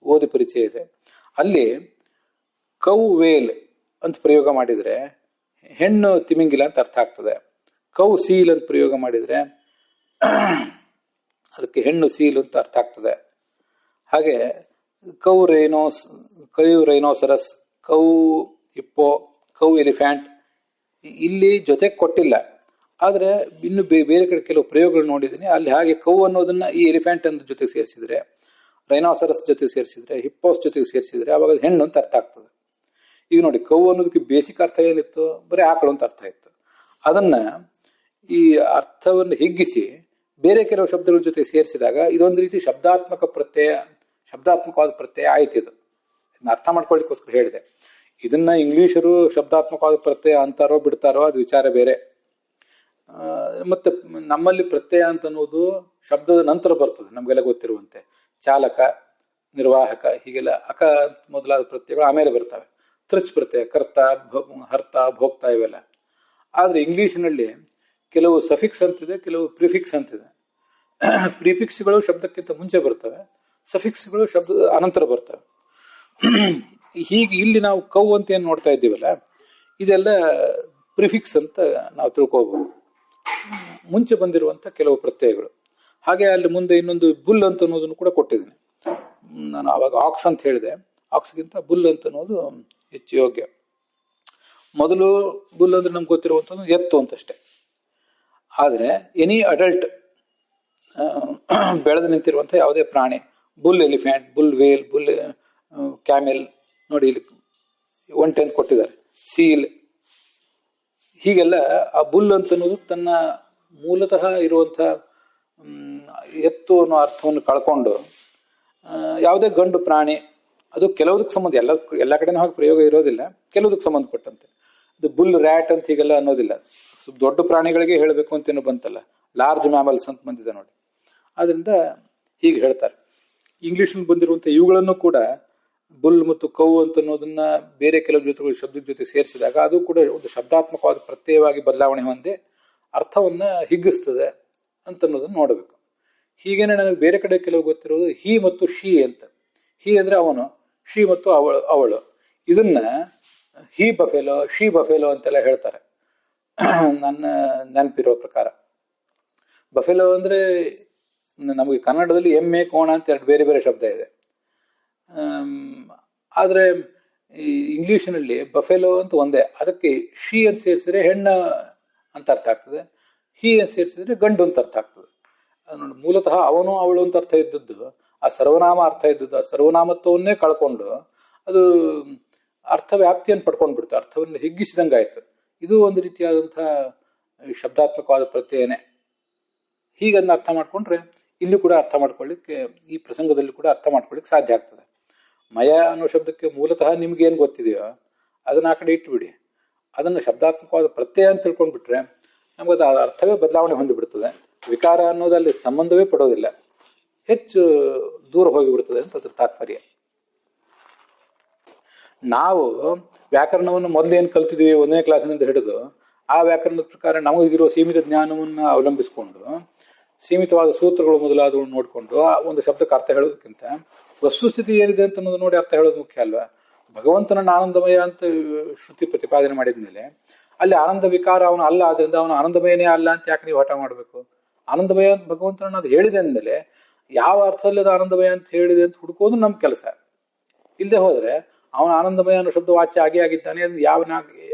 ಓದಿ ಪರಿಚಯ ಇದೆ. ಅಲ್ಲಿ ಕೌ ವೇಲ್ ಅಂತ ಪ್ರಯೋಗ ಮಾಡಿದರೆ ಹೆಣ್ಣು ತಿಮಿಂಗಿಲ ಅಂತ ಅರ್ಥ ಆಗ್ತದೆ. ಕೌ ಸೀಲ್ ಅಂತ ಪ್ರಯೋಗ ಮಾಡಿದರೆ ಅದಕ್ಕೆ ಹೆಣ್ಣು ಸೀಲ್ ಅಂತ ಅರ್ಥ ಆಗ್ತದೆ. ಹಾಗೆ cow rhinoceros, cow hippo, cow elephant ಇಲ್ಲಿ ಜೊತೆ ಕೊಟ್ಟಿಲ್ಲ. ಆದರೆ ಇನ್ನು ಬೇರೆ ಕಡೆ ಕೆಲವು ಪ್ರಯೋಗಗಳು ನೋಡಿದ್ದೀನಿ, ಅಲ್ಲಿ ಹಾಗೆ ಕೌ ಅನ್ನೋದನ್ನ ಈ ಎಲಿಫ್ಯಾಂಟ್ ಅನ್ನೋ ಜೊತೆಗೆ ಸೇರಿಸಿದ್ರೆ, ರೈನೋಸರಸ್ ಜೊತೆಗೆ ಸೇರಿಸಿದ್ರೆ, ಹಿಪ್ಪೋಸ್ ಜೊತೆಗೆ ಸೇರಿಸಿದ್ರೆ ಅವಾಗ ಹೆಣ್ಣು ಅಂತ ಅರ್ಥ ಆಗ್ತದೆ. ಈಗ ನೋಡಿ, ಕೌ ಅನ್ನೋದಕ್ಕೆ ಬೇಸಿಕ್ ಅರ್ಥ ಏನಿತ್ತು, ಬರೀ ಆಕಳು ಅಂತ ಅರ್ಥ ಇತ್ತು. ಅದನ್ನ ಈ ಅರ್ಥವನ್ನು ಹಿಗ್ಗಿಸಿ ಬೇರೆ ಕೆಲವು ಶಬ್ದಗಳ ಜೊತೆ ಸೇರಿಸಿದಾಗ ಇದೊಂದು ರೀತಿ ಶಬ್ದಾತ್ಮಕವಾದ ಪ್ರತ್ಯಯ ಆಯ್ತು. ಇದು ಅರ್ಥ ಮಾಡ್ಕೊಳ್ಳಿಕ್ಕೋಸ್ಕರ ಹೇಳಿದೆ. ಇದನ್ನ ಇಂಗ್ಲಿಷರು ಶಬ್ದಾತ್ಮಕವಾದ ಪ್ರತ್ಯಯ ಅಂತಾರೋ ಬಿಡ್ತಾರೋ ಅದು ವಿಚಾರ ಬೇರೆ. ಮತ್ತೆ ನಮ್ಮಲ್ಲಿ ಪ್ರತ್ಯಯ ಅಂತ ಅನ್ನೋದು ಶಬ್ದದ ನಂತರ ಬರ್ತದೆ. ನಮ್ಗೆಲ್ಲ ಗೊತ್ತಿರುವಂತೆ ಚಾಲಕ, ನಿರ್ವಾಹಕ ಹೀಗೆಲ್ಲ ಮೊದಲಾದ ಪ್ರತ್ಯಯಗಳು ಆಮೇಲೆ ಬರ್ತವೆ. ತ್ರಿಚ್ ಪ್ರತ್ಯಯ, ಕರ್ತ, ಹರ್ತ, ಭೋಕ್ತ ಇವೆಲ್ಲ. ಆದ್ರೆ ಇಂಗ್ಲಿಷ್ನಲ್ಲಿ ಕೆಲವು ಸಫಿಕ್ಸ್ ಅಂತಿದೆ, ಕೆಲವು ಪ್ರಿಫಿಕ್ಸ್ ಅಂತಿದೆ. ಪ್ರಿಫಿಕ್ಸ್ಗಳು ಶಬ್ದಕ್ಕಿಂತ ಮುಂಚೆ ಬರ್ತವೆ, ಸಫಿಕ್ಸ್ಗಳು ಶಬ್ದದ ಅನಂತರ ಬರ್ತವೆ. ಹೀಗೆ ಇಲ್ಲಿ ನಾವು ಕೌ ಅಂತ ಏನ್ ನೋಡ್ತಾ ಇದ್ದೀವಲ್ಲ, ಇದೆಲ್ಲ ಪ್ರಿಫಿಕ್ಸ್ ಅಂತ ನಾವು ತಿಳ್ಕೋಬಹುದು, ಮುಂಚೆ ಬಂದಿರುವಂತ ಕೆಲವು ಪ್ರತ್ಯಯಗಳು. ಹಾಗೆ ಅಲ್ಲಿ ಮುಂದೆ ಇನ್ನೊಂದು ಬುಲ್ ಅಂತ ಅನ್ನೋದನ್ನು ಕೂಡ ಕೊಟ್ಟಿದ್ದೀನಿ. ನಾನು ಅವಾಗ ಆಕ್ಸ್ ಅಂತ ಹೇಳಿದೆ, ಆಕ್ಸ್ಗಿಂತ ಬುಲ್ ಅಂತ ಅನ್ನೋದು ಹೆಚ್ಚು ಯೋಗ್ಯ. ಮೊದಲು ಬುಲ್ ಅಂದ್ರೆ ನಮ್ಗೆ ಗೊತ್ತಿರುವಂಥದ್ದು ಎತ್ತು ಅಂತಷ್ಟೇ. ಆದರೆ ಎನಿ ಅಡಲ್ಟ್ ಬೆಳೆದು ನಿಂತಿರುವಂಥ ಯಾವುದೇ ಪ್ರಾಣಿ, bull elephant, bull whale, bull camel, ನೋಡಿ ಇಲ್ಲಿ ಒಂಟೆ ಅಂತ ಕೊಟ್ಟಿದ್ದಾರೆ, ಸೀಲ್, ಹೀಗೆಲ್ಲ ಆ ಬುಲ್ ಅಂತ ಅನ್ನೋದು ತನ್ನ ಮೂಲತಃ ಇರುವಂಥ ಎತ್ತು ಅನ್ನೋ ಅರ್ಥವನ್ನು ಕಳ್ಕೊಂಡು ಯಾವುದೇ ಗಂಡು ಪ್ರಾಣಿ, ಅದು ಕೆಲವುದಕ್ಕೆ ಸಂಬಂಧ, ಎಲ್ಲ ಕಡೆನೂ ಹಾಗೆ ಪ್ರಯೋಗ ಇರೋದಿಲ್ಲ, ಕೆಲವುದಕ್ಕೆ ಸಂಬಂಧಪಟ್ಟಂತೆ. ಇದು ಬುಲ್ ರ್ಯಾಟ್ ಅಂತ ಹೀಗೆಲ್ಲ ಅನ್ನೋದಿಲ್ಲ. ದೊಡ್ಡ ಪ್ರಾಣಿಗಳಿಗೆ ಹೇಳಬೇಕು ಅಂತೇನು ಬಂತಲ್ಲ, ಲಾರ್ಜ್ ಮ್ಯಾಮಲ್ಸ್ ಅಂತ ಬಂದಿದೆ ನೋಡಿ. ಅದರಿಂದ ಹೀಗೆ ಹೇಳ್ತಾರೆ. ಇಂಗ್ಲಿಷ್ನಲ್ಲಿ ಬಂದಿರುವಂಥ ಇವುಗಳನ್ನು ಕೂಡ ಬುಲ್ ಮತ್ತು ಕೌ ಅಂತ ಅನ್ನೋದನ್ನ ಬೇರೆ ಕೆಲವು ಜೊತೆಗಳು ಶಬ್ದದ ಜೊತೆ ಸೇರಿಸಿದಾಗ ಅದು ಕೂಡ ಒಂದು ಶಬ್ದಾತ್ಮಕವಾದ ಪ್ರತ್ಯಯವಾಗಿ ಬದಲಾವಣೆ ಹೊಂದಿ ಅರ್ಥವನ್ನ ಹಿಗ್ಗಿಸ್ತದೆ ಅಂತ ಅನ್ನೋದನ್ನ ನೋಡಬೇಕು. ಹೀಗೇನೆ ನನಗೆ ಬೇರೆ ಕಡೆ ಕೆಲವು ಗೊತ್ತಿರೋದು ಹಿ ಮತ್ತು ಶಿ ಅಂತ. ಹಿ ಅಂದ್ರೆ ಅವನು, ಶಿ ಮತ್ತು ಅವಳು. ಇದನ್ನ ಹಿ ಬಫೆಲೋ, ಶಿ ಬಫೆಲೋ ಅಂತೆಲ್ಲ ಹೇಳ್ತಾರೆ ನನ್ನ ನೆನಪಿರೋ ಪ್ರಕಾರ. ಬಫೆಲೋ ಅಂದ್ರೆ ನಮಗೆ ಕನ್ನಡದಲ್ಲಿ ಎಮ್ಮೆ, ಕೋಣ ಅಂತ ಎರಡು ಬೇರೆ ಬೇರೆ ಶಬ್ದ ಇದೆ. ಆದರೆ ಈ ಇಂಗ್ಲಿಷ್ನಲ್ಲಿ ಬಫೆಲೋ ಅಂತ ಒಂದೇ. ಅದಕ್ಕೆ ಶಿ ಅಂತ ಸೇರಿಸಿದ್ರೆ ಹೆಣ್ಣ ಅಂತ ಅರ್ಥ ಆಗ್ತದೆ, ಹಿ ಅಂತ ಸೇರಿಸಿದ್ರೆ ಗಂಡು ಅಂತ ಅರ್ಥ ಆಗ್ತದೆ. ನೋಡಿ, ಮೂಲತಃ ಅವನು ಅವಳು ಅಂತ ಅರ್ಥ ಇದ್ದದ್ದು, ಆ ಸರ್ವನಾಮ ಅರ್ಥ ಇದ್ದದ್ದು, ಆ ಸರ್ವನಾಮತ್ವವನ್ನೇ ಕಳ್ಕೊಂಡು ಅದು ಅರ್ಥ ವ್ಯಾಪ್ತಿಯನ್ನು ಪಡ್ಕೊಂಡು ಬಿಡ್ತು, ಅರ್ಥವನ್ನು ಹಿಗ್ಗಿಸಿದಂಗಾಯ್ತು. ಇದು ಒಂದು ರೀತಿಯಾದಂತಹ ಶಬ್ದಾತ್ಮಕವಾದ ಪ್ರತ್ಯಯನೇ. ಹೀಗನ್ನ ಅರ್ಥ ಮಾಡ್ಕೊಂಡ್ರೆ ಇಲ್ಲಿ ಕೂಡ ಅರ್ಥ ಮಾಡ್ಕೊಳ್ಳಿಕ್ಕೆ, ಈ ಪ್ರಸಂಗದಲ್ಲಿ ಕೂಡ ಅರ್ಥ ಮಾಡ್ಕೊಳ್ಳಿಕ್ಕೆ ಸಾಧ್ಯ ಆಗ್ತದೆ. ಮಯ ಅನ್ನೋ ಶಬ್ದಕ್ಕೆ ಮೂಲತಃ ನಿಮ್ಗೇನು ಗೊತ್ತಿದೆಯೋ ಅದನ್ನ ಆ ಕಡೆ ಇಟ್ಬಿಡಿ, ಅದನ್ನು ಶಬ್ದಾತ್ಮಕವಾದ ಪ್ರತ್ಯಯ ಅಂತ ತಿಳ್ಕೊಂಡ್ಬಿಟ್ರೆ ನಮ್ಗೆ ಅದು ಅರ್ಥವೇ ಬದಲಾವಣೆ ಹೊಂದಿಬಿಡ್ತದೆ. ವಿಕಾರ ಅನ್ನೋದಲ್ಲಿ ಸಂಬಂಧವೇ ಪಡೋದಿಲ್ಲ, ಹೆಚ್ಚು ದೂರ ಹೋಗಿಬಿಡ್ತದೆ ಅಂತ ಅದ್ರ ತಾತ್ಪರ್ಯ. ನಾವು ವ್ಯಾಕರಣವನ್ನು ಮೊದಲೇನು ಕಲ್ತಿದ್ವಿ 1ನೇ ಕ್ಲಾಸಿನಿಂದ ಹಿಡಿದು, ಆ ವ್ಯಾಕರಣದ ಪ್ರಕಾರ ನಮಗಿರೋ ಸೀಮಿತ ಜ್ಞಾನವನ್ನು ಅವಲಂಬಿಸಿಕೊಂಡು ಸೀಮಿತವಾದ ಸೂತ್ರಗಳು ಮೊದಲಾದವು ನೋಡಿಕೊಂಡು ಒಂದು ಶಬ್ದಕ್ಕೆ ಅರ್ಥ ಹೇಳೋದಕ್ಕಿಂತ ವಸ್ತುಸ್ಥಿತಿ ಏನಿದೆ ಅಂತ ಅನ್ನೋದು ನೋಡಿ ಅರ್ಥ ಹೇಳೋದು ಮುಖ್ಯ ಅಲ್ವಾ. ಭಗವಂತನನ್ನ ಆನಂದಮಯ ಅಂತ ಶ್ರುತಿ ಪ್ರತಿಪಾದನೆ ಮಾಡಿದ್ಮೇಲೆ ಅಲ್ಲಿ ಆನಂದ ವಿಕಾರ ಅವನು ಅಲ್ಲ, ಆದ್ರಿಂದ ಅವನು ಆನಂದಮಯನೇ ಅಲ್ಲ ಅಂತ ಯಾಕೆ ನೀವು ಹಠ ಮಾಡಬೇಕು? ಆನಂದಮಯ ಅಂತ ಭಗವಂತನನ್ನ ಅದು ಹೇಳಿದೆ ಅಂದಮೇಲೆ ಯಾವ ಅರ್ಥದಲ್ಲಿ ಅದು ಆನಂದಮಯ ಅಂತ ಹೇಳಿದೆ ಅಂತ ಹುಡುಕೋದು ನಮ್ಮ ಕೆಲಸ. ಇಲ್ಲದೆ ಹೋದ್ರೆ ಅವನು ಆನಂದಮಯ ಅನ್ನೋ ಶಬ್ದ ವಾಚ್ಯ ಆಗೇ ಆಗಿದ್ದಾನೆ,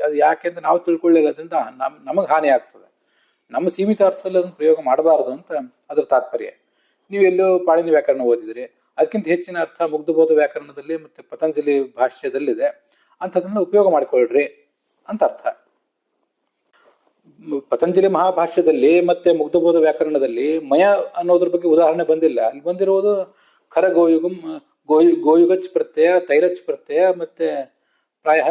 ಅದು ಯಾಕೆ ಅಂತ ನಾವು ತಿಳ್ಕೊಳ್ಳಿಲ್ಲ, ಅದರಿಂದ ನಮಗೆ ಹಾನಿ ಆಗ್ತದೆ. ನಮ್ಮ ಸೀಮಿತ ಅರ್ಥದಲ್ಲಿ ಅದನ್ನು ಪ್ರಯೋಗ ಮಾಡಬಾರದು ಅಂತ ಅದರ ತಾತ್ಪರ್ಯ. ನೀವೆಲ್ಲೋ ಪಾಣಿನಿ ವ್ಯಾಕರಣ ಓದಿದ್ರಿ, ಅದಕ್ಕಿಂತ ಹೆಚ್ಚಿನ ಅರ್ಥ ಮುಗ್ಧಬೋಧ ವ್ಯಾಕರಣದಲ್ಲಿ ಮತ್ತೆ ಪತಂಜಲಿ ಭಾಷ್ಯದಲ್ಲಿದೆ, ಅಂಥದನ್ನ ಉಪಯೋಗ ಮಾಡಿಕೊಳ್ಳ್ರಿ ಅಂತ ಅರ್ಥ. ಪತಂಜಲಿ ಮಹಾಭಾಷ್ಯದಲ್ಲಿ ಮತ್ತೆ ಮುಗ್ಧಬೋಧ ವ್ಯಾಕರಣದಲ್ಲಿ ಮಯ ಅನ್ನೋದ್ರ ಬಗ್ಗೆ ಉದಾಹರಣೆ ಬಂದಿಲ್ಲ. ಅಲ್ಲಿ ಬಂದಿರುವುದು ಖರ ಗೋಯುಗಚ್ ಪ್ರತ್ಯಯ, ತೈಲಚ್ ಪ್ರತ್ಯಯ ಮತ್ತೆ ಪ್ರಾಯ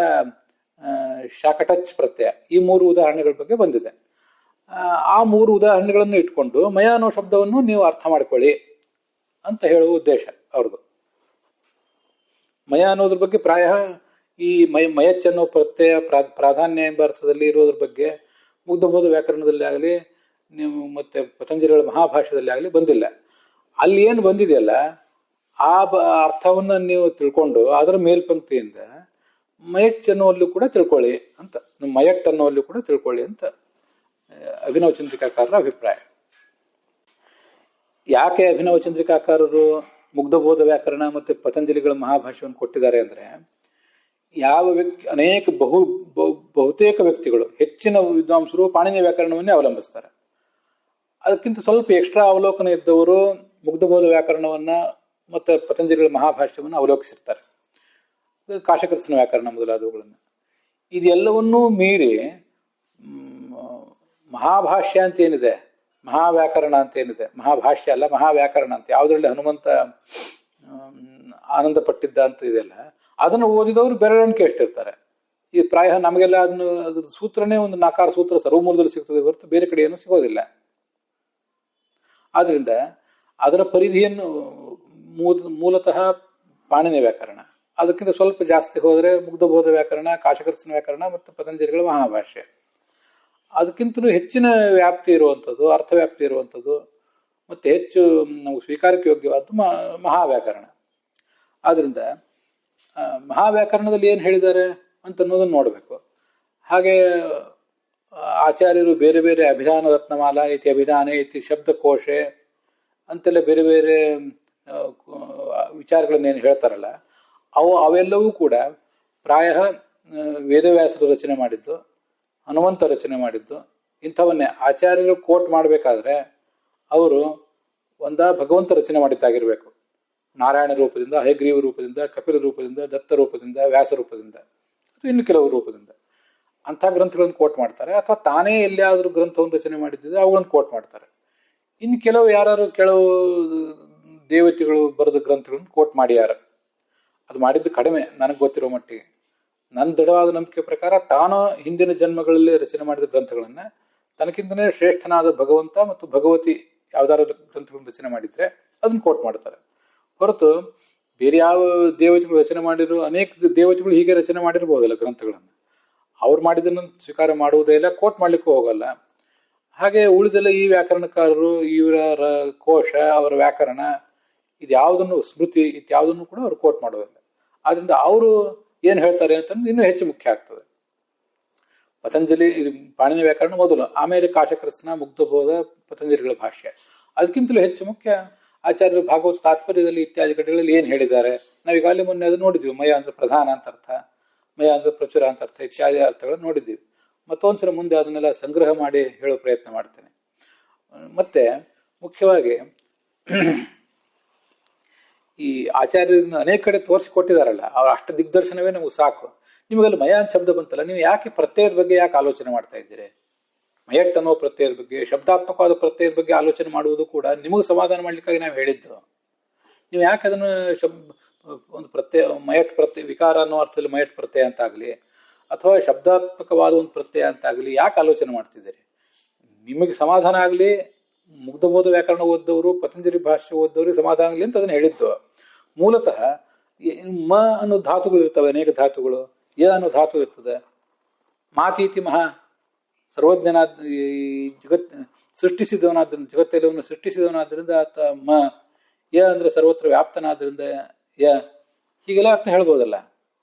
ಶಾಕಟಚ್ ಪ್ರತ್ಯಯ, ಈ 3 ಉದಾಹರಣೆಗಳ ಬಗ್ಗೆ ಬಂದಿದೆ. ಆ 3 ಉದಾಹರಣೆಗಳನ್ನು ಇಟ್ಕೊಂಡು ಮಯ ಅನ್ನೋ ಶಬ್ದವನ್ನು ನೀವು ಅರ್ಥ ಮಾಡ್ಕೊಳ್ಳಿ ಅಂತ ಹೇಳುವ ಉದ್ದೇಶ ಅವ್ರದ್ದು. ಮಯ ಅನ್ನೋದ್ರ ಬಗ್ಗೆ ಪ್ರಾಯ ಈ ಮಯಚ್ ಅನ್ನೋ ಪ್ರತ್ಯಯ ಪ್ರಾಧಾನ್ಯ ಎಂಬ ಅರ್ಥದಲ್ಲಿ ಇರೋದ್ರ ಬಗ್ಗೆ ಮುಗ್ಧಬೋಧ ವ್ಯಾಕರಣದಲ್ಲಿ ಆಗಲಿ ನೀವು ಮತ್ತೆ ಪತಂಜಲಿಗಳ ಮಹಾಭಾಷ್ಯದಲ್ಲಿ ಆಗಲಿ ಬಂದಿಲ್ಲ. ಅಲ್ಲಿ ಏನು ಬಂದಿದೆಯಲ್ಲ ಆ ಅರ್ಥವನ್ನ ನೀವು ತಿಳ್ಕೊಂಡು ಅದರ ಮೇಲ್ಪಂಕ್ತಿಯಿಂದ ಮಯಟ್ ಅನ್ನುವಲ್ಲೂ ಕೂಡ ತಿಳ್ಕೊಳ್ಳಿ ಅಂತ, ಮಯಟ್ ಅನ್ನುವಲ್ಲೂ ಕೂಡ ತಿಳ್ಕೊಳ್ಳಿ ಅಂತ ಅಭಿನವ ಚಂದ್ರಿಕಾಕಾರರ ಅಭಿಪ್ರಾಯ. ಯಾಕೆ ಅಭಿನವ ಚಂದ್ರಿಕಾಕಾರರು ಮುಗ್ಧಬೋಧ ವ್ಯಾಕರಣ ಮತ್ತು ಪತಂಜಲಿಗಳ ಮಹಾಭಾಷ್ಯವನ್ನು ಕೊಟ್ಟಿದ್ದಾರೆ ಅಂದರೆ, ಯಾವ ವ್ಯಕ್ತಿ ಬಹುತೇಕ ವ್ಯಕ್ತಿಗಳು, ಹೆಚ್ಚಿನ ವಿದ್ವಾಂಸರು ಪಾಣಿನಿ ವ್ಯಾಕರಣವನ್ನೇ ಅವಲಂಬಿಸ್ತಾರೆ. ಅದಕ್ಕಿಂತ ಸ್ವಲ್ಪ ಎಕ್ಸ್ಟ್ರಾ ಅವಲೋಕನ ಇದ್ದವರು ಮುಗ್ಧಬೋಧ ವ್ಯಾಕರಣವನ್ನ ಮತ್ತು ಪತಂಜಲಿಗಳ ಮಹಾಭಾಷ್ಯವನ್ನು ಅವಲೋಕಿಸಿರ್ತಾರೆ, ಕಾಶಕೃತ್ಸ್ನ ವ್ಯಾಕರಣ ಮೊದಲಾದವುಗಳನ್ನು. ಇದೆಲ್ಲವನ್ನೂ ಮೀರಿ ಮಹಾಭಾಷ್ಯ ಅಂತ ಏನಿದೆ, ಮಹಾವ್ಯಾಕರಣ ಅಂತ ಏನಿದೆ, ಮಹಾಭಾಷ್ಯ ಅಲ್ಲ ಮಹಾವ್ಯಾಕರಣ ಅಂತ, ಯಾವುದರಲ್ಲಿ ಹನುಮಂತ ಆನಂದ ಪಟ್ಟಿದ್ದ ಅಂತ ಇದೆಯಲ್ಲ, ಅದನ್ನು ಓದಿದವರು ಬೆರಳಿಕೆ ಎಷ್ಟಿರ್ತಾರೆ. ಈ ಪ್ರಾಯ ನಮಗೆಲ್ಲ ಅದ್ರ ಸೂತ್ರನೇ ಒಂದು 4 ಸೂತ್ರ ಸರ್ವಮೂಲದಲ್ಲಿ ಸಿಗ್ತದೆ ಹೊರತು ಬೇರೆ ಕಡೆ ಏನೂ ಸಿಗೋದಿಲ್ಲ. ಆದ್ರಿಂದ ಅದರ ಪರಿಧಿಯನ್ನು ಮೂಲತಃ ಪಾಣಿನಿ ವ್ಯಾಕರಣ, ಅದಕ್ಕಿಂತ ಸ್ವಲ್ಪ ಜಾಸ್ತಿ ಹೋದರೆ ಮುಗ್ಧಬೋಧ ವ್ಯಾಕರಣ, ಕಾಶಕೃತ್ಸ್ನ ವ್ಯಾಕರಣ ಮತ್ತು ಪತಂಜಲಿಗಳ ಮಹಾಭಾಷ್ಯ. ಅದಕ್ಕಿಂತಲೂ ಹೆಚ್ಚಿನ ವ್ಯಾಪ್ತಿ ಇರುವಂಥದ್ದು, ಅರ್ಥವ್ಯಾಪ್ತಿ ಇರುವಂಥದ್ದು ಮತ್ತು ಹೆಚ್ಚು ನಮಗೆ ಸ್ವೀಕಾರಕ್ಕೆ ಯೋಗ್ಯವಾದ್ದು ಮಹಾವ್ಯಾಕರಣ. ಆದ್ರಿಂದ ಮಹಾವ್ಯಾಕರಣದಲ್ಲಿ ಏನು ಹೇಳಿದ್ದಾರೆ ಅಂತ ಅನ್ನೋದನ್ನು ನೋಡಬೇಕು. ಹಾಗೆ ಆಚಾರ್ಯರು ಬೇರೆ ಬೇರೆ ಅಭಿಧಾನ ರತ್ನಮಾಲಾ ಇತಿ ಅಭಿಧಾನ ಇತಿ ಶಬ್ದಕೋಶೆ ಅಂತೆಲ್ಲ ಬೇರೆ ಬೇರೆ ವಿಚಾರಗಳನ್ನೇನು ಹೇಳ್ತಾರಲ್ಲ, ಅವೆಲ್ಲವೂ ಕೂಡ ಪ್ರಾಯ ವೇದವ್ಯಾಸರು ರಚನೆ ಮಾಡಿದ್ದು, ಹನುಮಂತ ರಚನೆ ಮಾಡಿದ್ದು, ಇಂಥವನ್ನೇ ಆಚಾರ್ಯರು ಕೋಟ್ ಮಾಡಬೇಕಾದ್ರೆ ಅವರು ಭಗವಂತ ರಚನೆ ಮಾಡಿದ್ದಾಗಿರ್ಬೇಕು. ನಾರಾಯಣ ರೂಪದಿಂದ, ಹಯಗ್ರೀವ ರೂಪದಿಂದ, ಕಪಿಲ ರೂಪದಿಂದ, ದತ್ತ ರೂಪದಿಂದ, ವ್ಯಾಸ ರೂಪದಿಂದ, ಅಥವಾ ಇನ್ನು ಕೆಲವು ರೂಪದಿಂದ ಅಂಥ ಗ್ರಂಥಗಳನ್ನು ಕೋಟ್ ಮಾಡ್ತಾರೆ. ಅಥವಾ ತಾನೇ ಎಲ್ಲಿಯಾದರೂ ಗ್ರಂಥವನ್ನು ರಚನೆ ಮಾಡಿದ್ದಿದ್ರೆ ಅವುಗಳನ್ನು ಕೋಟ್ ಮಾಡ್ತಾರೆ. ಇನ್ನು ಕೆಲವು ದೇವತೆಗಳು ಬರೆದ ಗ್ರಂಥಗಳನ್ನು ಕೋಟ್ ಮಾಡ್ಯಾರ. ಅದು ಮಾಡಿದ್ದು ಕಡಿಮೆ ನನಗೆ ಗೊತ್ತಿರೋ ಮಟ್ಟಿಗೆ. ನನ್ನ ದೃಢವಾದ ನಂಬಿಕೆ ಪ್ರಕಾರ ತಾನು ಹಿಂದಿನ ಜನ್ಮಗಳಲ್ಲಿ ರಚನೆ ಮಾಡಿದ ಗ್ರಂಥಗಳನ್ನು ತನಕ್ಕಿಂತಲೇ ಶ್ರೇಷ್ಠನಾದ ಭಗವಂತ ಮತ್ತು ಭಗವತಿ ಯಾವ್ದಾದ್ರು ಗ್ರಂಥಗಳನ್ನು ರಚನೆ ಮಾಡಿದ್ರೆ ಅದನ್ನು ಕೋಟ್ ಮಾಡ್ತಾರೆ. ಹೊರತು ಬೇರೆ ಯಾವ ದೇವತೆಗಳು ರಚನೆ ಮಾಡಿರೋ, ಅನೇಕ ದೇವತೆಗಳು ಹೀಗೆ ರಚನೆ ಮಾಡಿರ್ಬೋದಲ್ಲ ಗ್ರಂಥಗಳನ್ನು, ಅವ್ರು ಮಾಡಿದ್ದನ್ನು ಸ್ವೀಕಾರ ಮಾಡುವುದೇ ಇಲ್ಲ, ಕೋಟ್ ಮಾಡ್ಲಿಕ್ಕೂ ಹೋಗಲ್ಲ. ಹಾಗೆ ಉಳಿದೆಲ್ಲ ಈ ವ್ಯಾಕರಣಕಾರರು, ಇವರ ಕೋಶ, ಅವರ ವ್ಯಾಕರಣ, ಇದ್ಯಾವುದನ್ನು ಸ್ಮೃತಿ ಇತ್ಯಾವುದನ್ನು ಕೂಡ ಅವ್ರು ಕೋಟ್ ಮಾಡೋದಿಲ್ಲ. ಆದ್ರಿಂದ ಅವರು ಏನು ಹೇಳ್ತಾರೆ ಅಂತಂದ್ರೆ ಇನ್ನೂ ಹೆಚ್ಚು ಮುಖ್ಯ ಆಗ್ತದೆ. ಪತಂಜಲಿ ಪಾಣಿನಿ ವ್ಯಾಕರಣ ಮೊದಲು, ಆಮೇಲೆ ಕಾಶಕೃತ್ಸ್ನ, ಮುಗ್ಧಬೋಧ, ಪತಂಜಲಿಗಳ ಭಾಷ್ಯ. ಅದಕ್ಕಿಂತಲೂ ಹೆಚ್ಚು ಮುಖ್ಯ ಆಚಾರ್ಯರು ಭಾಗವತ ತಾತ್ಪರ್ಯದಲ್ಲಿ ಇತ್ಯಾದಿ ಕಡೆಗಳಲ್ಲಿ ಏನು ಹೇಳಿದ್ದಾರೆ. ನಾವೀಗಾಗಲೇ ಮೊನ್ನೆ ಅದು ನೋಡಿದ್ವಿ. ಮಯ ಅಂದ್ರೆ ಪ್ರಧಾನ ಅಂತ ಅರ್ಥ, ಮಯ ಅಂದ್ರೆ ಪ್ರಚುರ ಅಂತ ಅರ್ಥ, ಇತ್ಯಾದಿ ಅರ್ಥಗಳನ್ನು ನೋಡಿದ್ದೀವಿ. ಮತ್ತೊಂದ್ಸಲ ಮುಂದೆ ಅದನ್ನೆಲ್ಲ ಸಂಗ್ರಹ ಮಾಡಿ ಹೇಳೋ ಪ್ರಯತ್ನ ಮಾಡ್ತೇನೆ. ಮತ್ತೆ ಮುಖ್ಯವಾಗಿ ಈ ಆಚಾರ್ಯರನ್ನ ಅನೇಕ ಕಡೆ ತೋರಿಸಿಕೊಟ್ಟಿದಾರಲ್ಲ, ಅವ್ರ ಅಷ್ಟ ದಿಗ್ದರ್ಶನವೇ ನಮಗೆ ಸಾಕು. ನಿಮಗಲ್ಲಿ ಮಯ ಅಂತ ಶಬ್ದ ಬಂತಲ್ಲ, ನೀವು ಯಾಕೆ ಪ್ರತ್ಯಯದ ಬಗ್ಗೆ ಯಾಕೆ ಆಲೋಚನೆ ಮಾಡ್ತಾ ಇದ್ದೀರಿ? ಮಯಟ್ ಅನ್ನೋ ಪ್ರತ್ಯಯದ ಬಗ್ಗೆ, ಶಬ್ದಾತ್ಮಕವಾದ ಪ್ರತ್ಯಯದ ಬಗ್ಗೆ ಆಲೋಚನೆ ಮಾಡುವುದು ಕೂಡ ನಿಮಗೆ ಸಮಾಧಾನ ಮಾಡ್ಲಿಕ್ಕಾಗಿ ನಾವು ಹೇಳಿದ್ದು. ನೀವು ಯಾಕೆ ಅದನ್ನು ಒಂದು ಪ್ರತ್ಯಯ, ಮಯಟ್ ಪ್ರತ್ಯಯ, ವಿಕಾರ ಅನ್ನೋ ಅರ್ಥದಲ್ಲಿ ಮಯಟ್ ಪ್ರತ್ಯಯ ಅಂತಾಗಲಿ ಅಥವಾ ಶಬ್ದಾತ್ಮಕವಾದ ಒಂದು ಪ್ರತ್ಯಯ ಅಂತಾಗಲಿ ಯಾಕೆ ಆಲೋಚನೆ ಮಾಡ್ತಿದ್ದೀರಿ? ನಿಮಗೆ ಸಮಾಧಾನ ಆಗಲಿ, ಮುಗ್ಧಬೋಧ ವ್ಯಾಕರಣ ಓದ್ದವರು, ಪತಂಜಲಿ ಭಾಷ್ಯ ಓದ್ದವ್ರಿಗೆ ಸಮಾಧಾನ ಆಗಲಿ ಅಂತ ಅದನ್ನು ಹೇಳಿದ್ದು. ಮೂಲತಃ ಮ ಅನ್ನೋ ಧಾತುಗಳು ಇರ್ತವೆ, ಅನೇಕ ಧಾತುಗಳು. ಯ ಅನ್ನೋ ಧಾತು ಇರ್ತದೆ. ಮಾತೀತಿ ಮಹಾ, ಸರ್ವಜ್ಞನಾದ, ಸೃಷ್ಟಿಸಿದವನಾದ್ರಿಂದ, ಜಗತ್ತೆಲ್ಲವನ್ನು ಸೃಷ್ಟಿಸಿದವನಾದ್ರಿಂದ ಆತ ಮ. ಯ ಅಂದ್ರೆ ಸರ್ವತ್ರ ವ್ಯಾಪ್ತನಾದ್ರಿಂದ ಯ. ಹೀಗೆಲ್ಲ ಅರ್ಥ ಹೇಳ್ಬೋದಲ್ಲ.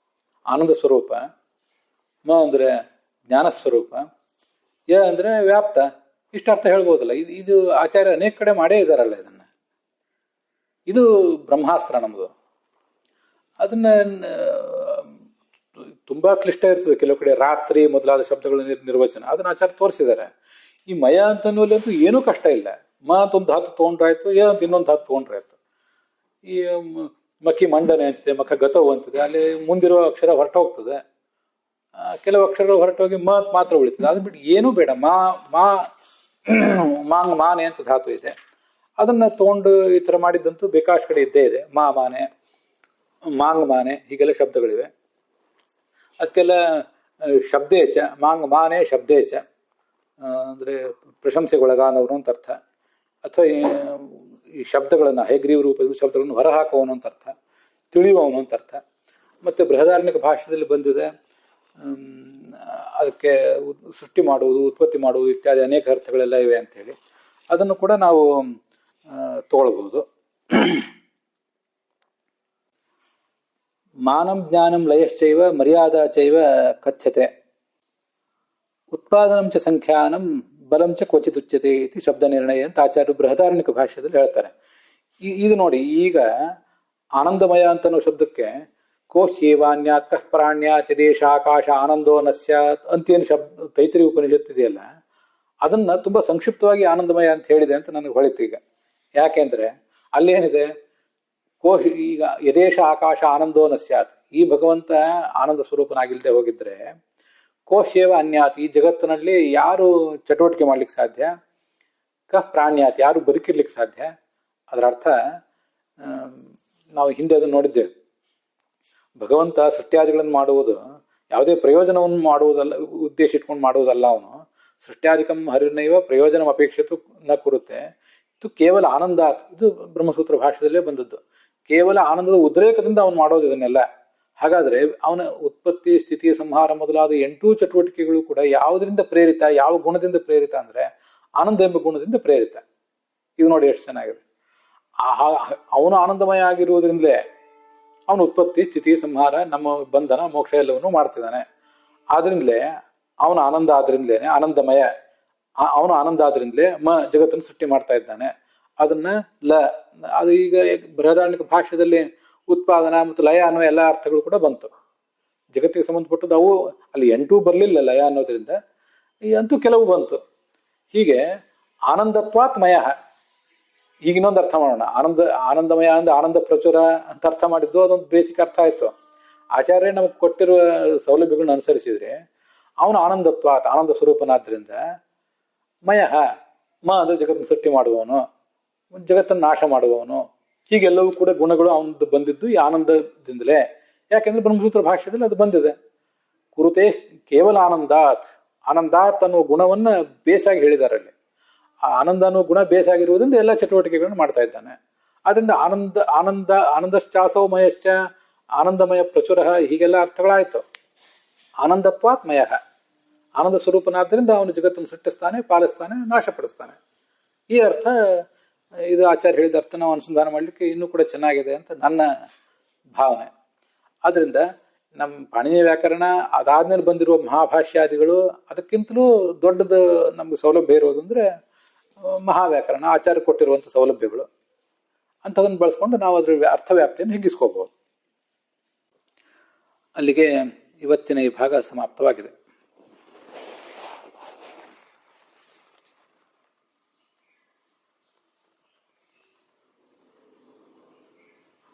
ಆನಂದ ಸ್ವರೂಪ. ಮ ಅಂದ್ರೆ ಜ್ಞಾನ ಸ್ವರೂಪ. ಯ ಅಂದ್ರೆ ವ್ಯಾಪ್ತ. ಇಷ್ಟು ಅರ್ಥ ಹೇಳ್ಬೋದಲ್ಲ. ಇದು ಆಚಾರ್ಯ ಅನೇಕ ಕಡೆ ಮಾಡೇ ಇದ್ದಾರಲ್ಲ ಇದನ್ನ. ಇದು ಬ್ರಹ್ಮಾಸ್ತ್ರ ನಮ್ದು. ಅದನ್ನ ತುಂಬಾ ಕ್ಲಿಷ್ಟ ಇರ್ತದೆ. ಕೆಲವು ಕಡೆ ರಾತ್ರಿ ಮೊದಲಾದ ಶಬ್ದಗಳ ನಿರ್ವಚನ ಅದನ್ನ ಆಚಾರ್ಯ ತೋರಿಸಿದ್ದಾರೆ. ಈ ಮಯ ಅಂತನ್ನುವಲ್ಲಿ ಅಂತೂ ಏನೂ ಕಷ್ಟ ಇಲ್ಲ. ಮ ಅಂತ ಒಂದು ಧಾತು ತಗೊಂಡ್ರಾಯ್ತು, ಯ ಅಂತ ಇನ್ನೊಂದು ಧಾತು ತಗೊಂಡ್ರಾಯ್ತು. ಈ ಮಕ್ಕಿ ಮಂಡನೆ ಅಂತಿದೆ, ಮಖ ಗತವು ಅಂತಿದೆ, ಅಲ್ಲಿ ಮುಂದಿರುವ ಅಕ್ಷರ ಹೊರಟೋಗ್ತದೆ. ಕೆಲವು ಅಕ್ಷರಗಳು ಹೊರಟೋಗಿ ಮ ಮಾತ್ರ ಉಳಿತದೆ. ಅದು ಬಿಟ್ಟು ಏನೂ ಬೇಡ. ಮಾಂಗ್ ಮಾನೆ ಅಂತ ಧಾತು ಇದೆ, ಅದನ್ನ ತಗೊಂಡು ಈ ತರ ಮಾಡಿದ್ದಂತೂ ಬೇಕಾಷ್ಟು ಕಡೆ ಇದ್ದೇ ಇದೆ. ಮಾನೆ, ಮಾಂಗ್ ಮಾನೆ, ಹೀಗೆಲ್ಲ ಶಬ್ದಗಳಿವೆ. ಅದಕ್ಕೆಲ್ಲ ಶಬ್ದೇಚ, ಮಾಂಗ್ ಮಾನೆ ಶಬ್ದೇಚ ಅಂದ್ರೆ ಪ್ರಶಂಸೆಗೊಳಗಾದವನು ಅಂತ ಅರ್ಥ. ಅಥವಾ ಈ ಶಬ್ದಗಳನ್ನು, ಹಯಗ್ರೀವ ರೂಪದ ಶಬ್ದಗಳನ್ನು ಹೊರಹಾಕುವವನು ಅಂತ ಅರ್ಥ, ತಿಳಿಯುವವನು ಅಂತ ಅರ್ಥ. ಮತ್ತೆ ಬೃಹದಾರಣ್ಯಕ ಭಾಷೆಯಲ್ಲಿ ಬಂದಿದೆ ಅದಕ್ಕೆ ಸೃಷ್ಟಿ ಮಾಡುವುದು, ಉತ್ಪತ್ತಿ ಮಾಡುವುದು ಇತ್ಯಾದಿ ಅನೇಕ ಅರ್ಥಗಳೆಲ್ಲ ಇವೆ ಅಂತ ಹೇಳಿ ಅದನ್ನು ಕೂಡ ನಾವು ತಗೊಳ್ಬಹುದು. ಮಾನಂ ಜ್ಞಾನಂ ಲಯಶ್ಚೈವ ಮರ್ಯಾದಾ ಚೈವ ಕಥ್ಯತೆ ಉತ್ಪಾದನಂ ಚ ಸಂಖ್ಯಾನಂ ಬಲಂ ಚ ಕ್ವಚಿತ್ ಉಚ್ಯತೆ ಇತಿ ಶಬ್ದ ನಿರ್ಣಯ ಅಂತ ಆಚಾರ್ಯರು ಬೃಹದಾರಣ್ಯಕ ಭಾಷ್ಯದಲ್ಲಿ ಹೇಳ್ತಾರೆ. ಇದು ನೋಡಿ, ಈಗ ಆನಂದಮಯ ಅಂತನೋ ಶಬ್ದಕ್ಕೆ ಕೋಶ್ಯೇವಾನ್ಯಾತ್ ಕಃ ಪ್ರಾಣ್ಯಾತ್ ಯದೇಶ ಆಕಾಶ ಆನಂದೋ ನ ಸ್ಯಾತ್ ಅಂತೇನು ಶಬ್ದ ತೈತರಿ ಉಪನಿಷತ್ತು ಇದೆಯಲ್ಲ, ಅದನ್ನ ತುಂಬಾ ಸಂಕ್ಷಿಪ್ತವಾಗಿ ಆನಂದಮಯ ಅಂತ ಹೇಳಿದೆ ಅಂತ ನನಗೆ ಹೊಳಿತು ಈಗ. ಯಾಕೆಂದ್ರೆ ಅಲ್ಲೇನಿದೆ, ಈಗ ಯದೇಶ ಆಕಾಶ ಆನಂದೋ ನ ಸ್ಯಾತ್, ಈ ಭಗವಂತ ಆನಂದ ಸ್ವರೂಪನಾಗಿಲ್ದೆ ಹೋಗಿದ್ರೆ ಕೋಶೇವ ಅನ್ಯಾತ್, ಈ ಜಗತ್ತಿನಲ್ಲಿ ಯಾರು ಚಟುವಟಿಕೆ ಮಾಡ್ಲಿಕ್ಕೆ ಸಾಧ್ಯ, ಕಃ ಪ್ರಾಣ್ಯಾತ್, ಯಾರು ಬದುಕಿರ್ಲಿಕ್ಕೆ ಸಾಧ್ಯ. ಅದರ ಅರ್ಥ ನಾವು ಹಿಂದೆ ಅದನ್ನು ನೋಡಿದ್ದೇವೆ. ಭಗವಂತ ಸೃಷ್ಟ್ಯಾದಿಗಳನ್ನು ಮಾಡುವುದು ಯಾವುದೇ ಪ್ರಯೋಜನವನ್ನು ಮಾಡುವುದಲ್ಲ, ಉದ್ದೇಶ ಇಟ್ಕೊಂಡು ಮಾಡುವುದಲ್ಲ. ಅವನು ಸೃಷ್ಟ್ಯಾದಿಕಂ ಹರಿರ್ನೈವ ಪ್ರಯೋಜನ ಅಪೇಕ್ಷಿತು ನ ಕುರುತ್ತೆ. ಇದು ಕೇವಲ ಆನಂದ, ಇದು ಬ್ರಹ್ಮಸೂತ್ರ ಭಾಷೆಯಲ್ಲೇ ಬಂದದ್ದು. ಕೇವಲ ಆನಂದದ ಉದ್ರೇಕದಿಂದ ಅವನು ಮಾಡೋದು ಇದನ್ನೆಲ್ಲ. ಹಾಗಾದ್ರೆ ಅವನ ಉತ್ಪತ್ತಿ ಸ್ಥಿತಿ ಸಂಹಾರ ಮೊದಲಾದ 8 ಚಟುವಟಿಕೆಗಳು ಕೂಡ ಯಾವುದರಿಂದ ಪ್ರೇರಿತ, ಯಾವ ಗುಣದಿಂದ ಪ್ರೇರಿತ ಅಂದ್ರೆ ಆನಂದ ಎಂಬ ಗುಣದಿಂದ ಪ್ರೇರಿತ. ಇದು ನೋಡಿ ಎಷ್ಟು ಚೆನ್ನಾಗಿದೆ. ಅವನು ಆನಂದಮಯ ಆಗಿರುವುದರಿಂದಲೇ ಅವನು ಉತ್ಪತ್ತಿ ಸ್ಥಿತಿ ಸಂಹಾರ ನಮ್ಮ ಬಂಧನ ಮೋಕ್ಷ ಎಲ್ಲವನ್ನೂ ಮಾಡ್ತಿದ್ದಾನೆ. ಆದ್ರಿಂದಲೇ ಅವನ ಆನಂದ, ಆದ್ರಿಂದಲೇನೆ ಆನಂದಮಯ, ಅವನು ಆನಂದ ಆದ್ರಿಂದಲೇ ಜಗತ್ತನ್ನು ಸೃಷ್ಟಿ ಮಾಡ್ತಾ ಇದ್ದಾನೆ. ಅದನ್ನ ಅದು ಈಗ ಬೃಹದಾರಣ್ಯಕ ಭಾಷ್ಯದಲ್ಲಿ ಉತ್ಪಾದನಾ ಮತ್ತು ಲಯ ಅನ್ನೋ ಎಲ್ಲ ಅರ್ಥಗಳು ಕೂಡ ಬಂತು. ಜಗತ್ತಿಗೆ ಸಂಬಂಧಪಟ್ಟದ್ದು ಅವು ಅಲ್ಲಿ 8 ಬರಲಿಲ್ಲ ಲಯ ಅನ್ನೋದ್ರಿಂದ, ಈ ಅಂತೂ ಕೆಲವು ಬಂತು. ಹೀಗೆ ಆನಂದತ್ವಾತ್ ಮಯ. ಈಗ ಇನ್ನೊಂದು ಅರ್ಥ ಮಾಡೋಣ. ಆನಂದಮಯ ಅಂದ್ರೆ ಆನಂದ ಪ್ರಚುರ ಅಂತ ಅರ್ಥ ಮಾಡಿದ್ದು ಅದೊಂದು ಬೇಸಿಕ್ ಅರ್ಥ ಆಯ್ತು. ಆಚಾರ್ಯ ನಮಗೆ ಕೊಟ್ಟಿರುವ ಸೌಲಭ್ಯಗಳನ್ನ ಅನುಸರಿಸಿದ್ರೆ ಅವನು ಆನಂದತ್ವಾತ್, ಆನಂದ ಸ್ವರೂಪನಾದ್ರಿಂದ ಮಯ, ಅಂದ್ರೆ ಜಗತ್ತನ್ನು ಸೃಷ್ಟಿ ಮಾಡುವವನು, ಜಗತ್ತನ್ನು ನಾಶ ಮಾಡುವವನು, ಹೀಗೆಲ್ಲವೂ ಕೂಡ ಗುಣಗಳು ಅವನದ್ದು ಬಂದಿದ್ದು ಈ ಆನಂದದಿಂದಲೇ. ಯಾಕೆಂದ್ರೆ ಬ್ರಹ್ಮಸೂತ್ರ ಭಾಷ್ಯದಲ್ಲಿ ಅದು ಬಂದಿದೆ. ಕುರುತೆ ಕೇವಲ ಆನಂದಾತ್, ಆನಂದಾತ್ ಅನ್ನುವ ಗುಣವನ್ನ ಬೇಸಾಗಿ ಹೇಳಿದ್ದಾರೆ ಅಲ್ಲಿ. ಆ ಆನಂದ ಅನ್ನುವ ಗುಣ ಬೇಸಾಗಿರುವುದರಿಂದ ಎಲ್ಲ ಚಟುವಟಿಕೆಗಳನ್ನು ಮಾಡ್ತಾ ಇದ್ದಾನೆ. ಆದ್ರಿಂದ ಆನಂದಶ್ಚಾಸೋ ಮಯಶ್ಚ, ಆನಂದಮಯ ಪ್ರಚುರ, ಹೀಗೆಲ್ಲ ಅರ್ಥಗಳಾಯ್ತು. ಆನಂದತ್ವಾತ್ ಮಯ, ಆನಂದ ಸ್ವರೂಪನಾದ್ದರಿಂದ ಅವನು ಜಗತ್ತನ್ನು ಸೃಷ್ಟಿಸ್ತಾನೆ, ಪಾಲಿಸ್ತಾನೆ, ನಾಶಪಡಿಸ್ತಾನೆ. ಈ ಅರ್ಥ, ಇದು ಆಚಾರ್ಯ ಹೇಳಿದ ಅರ್ಥ ನಾವು ಅನುಸಂಧಾನ ಮಾಡಲಿಕ್ಕೆ ಇನ್ನೂ ಕೂಡ ಚೆನ್ನಾಗಿದೆ ಅಂತ ನನ್ನ ಭಾವನೆ. ಆದ್ರಿಂದ ನಮ್ಮ ಪಾಣಿನಿ ವ್ಯಾಕರಣ ಅದಾದ್ಮೇಲೆ ಬಂದಿರುವ ಮಹಾಭಾಷ್ಯಾದಿಗಳು ಅದಕ್ಕಿಂತಲೂ ದೊಡ್ಡದು ನಮ್ಗೆ ಸೌಲಭ್ಯ ಇರೋದು ಅಂದ್ರೆ ಮಹಾವ್ಯಾಕರಣ, ಆಚಾರ್ಯ ಕೊಟ್ಟಿರುವಂಥ ಸೌಲಭ್ಯಗಳು. ಅಂಥದನ್ನು ಬಳಸ್ಕೊಂಡು ನಾವು ಅದರ ಅರ್ಥವ್ಯಾಪ್ತಿಯನ್ನು ಹಿಗ್ಗಿಸ್ಕೋಬಹುದು. ಅಲ್ಲಿಗೆ ಇವತ್ತಿನ ಈ ಭಾಗ ಸಮಾಪ್ತವಾಗಿದೆ.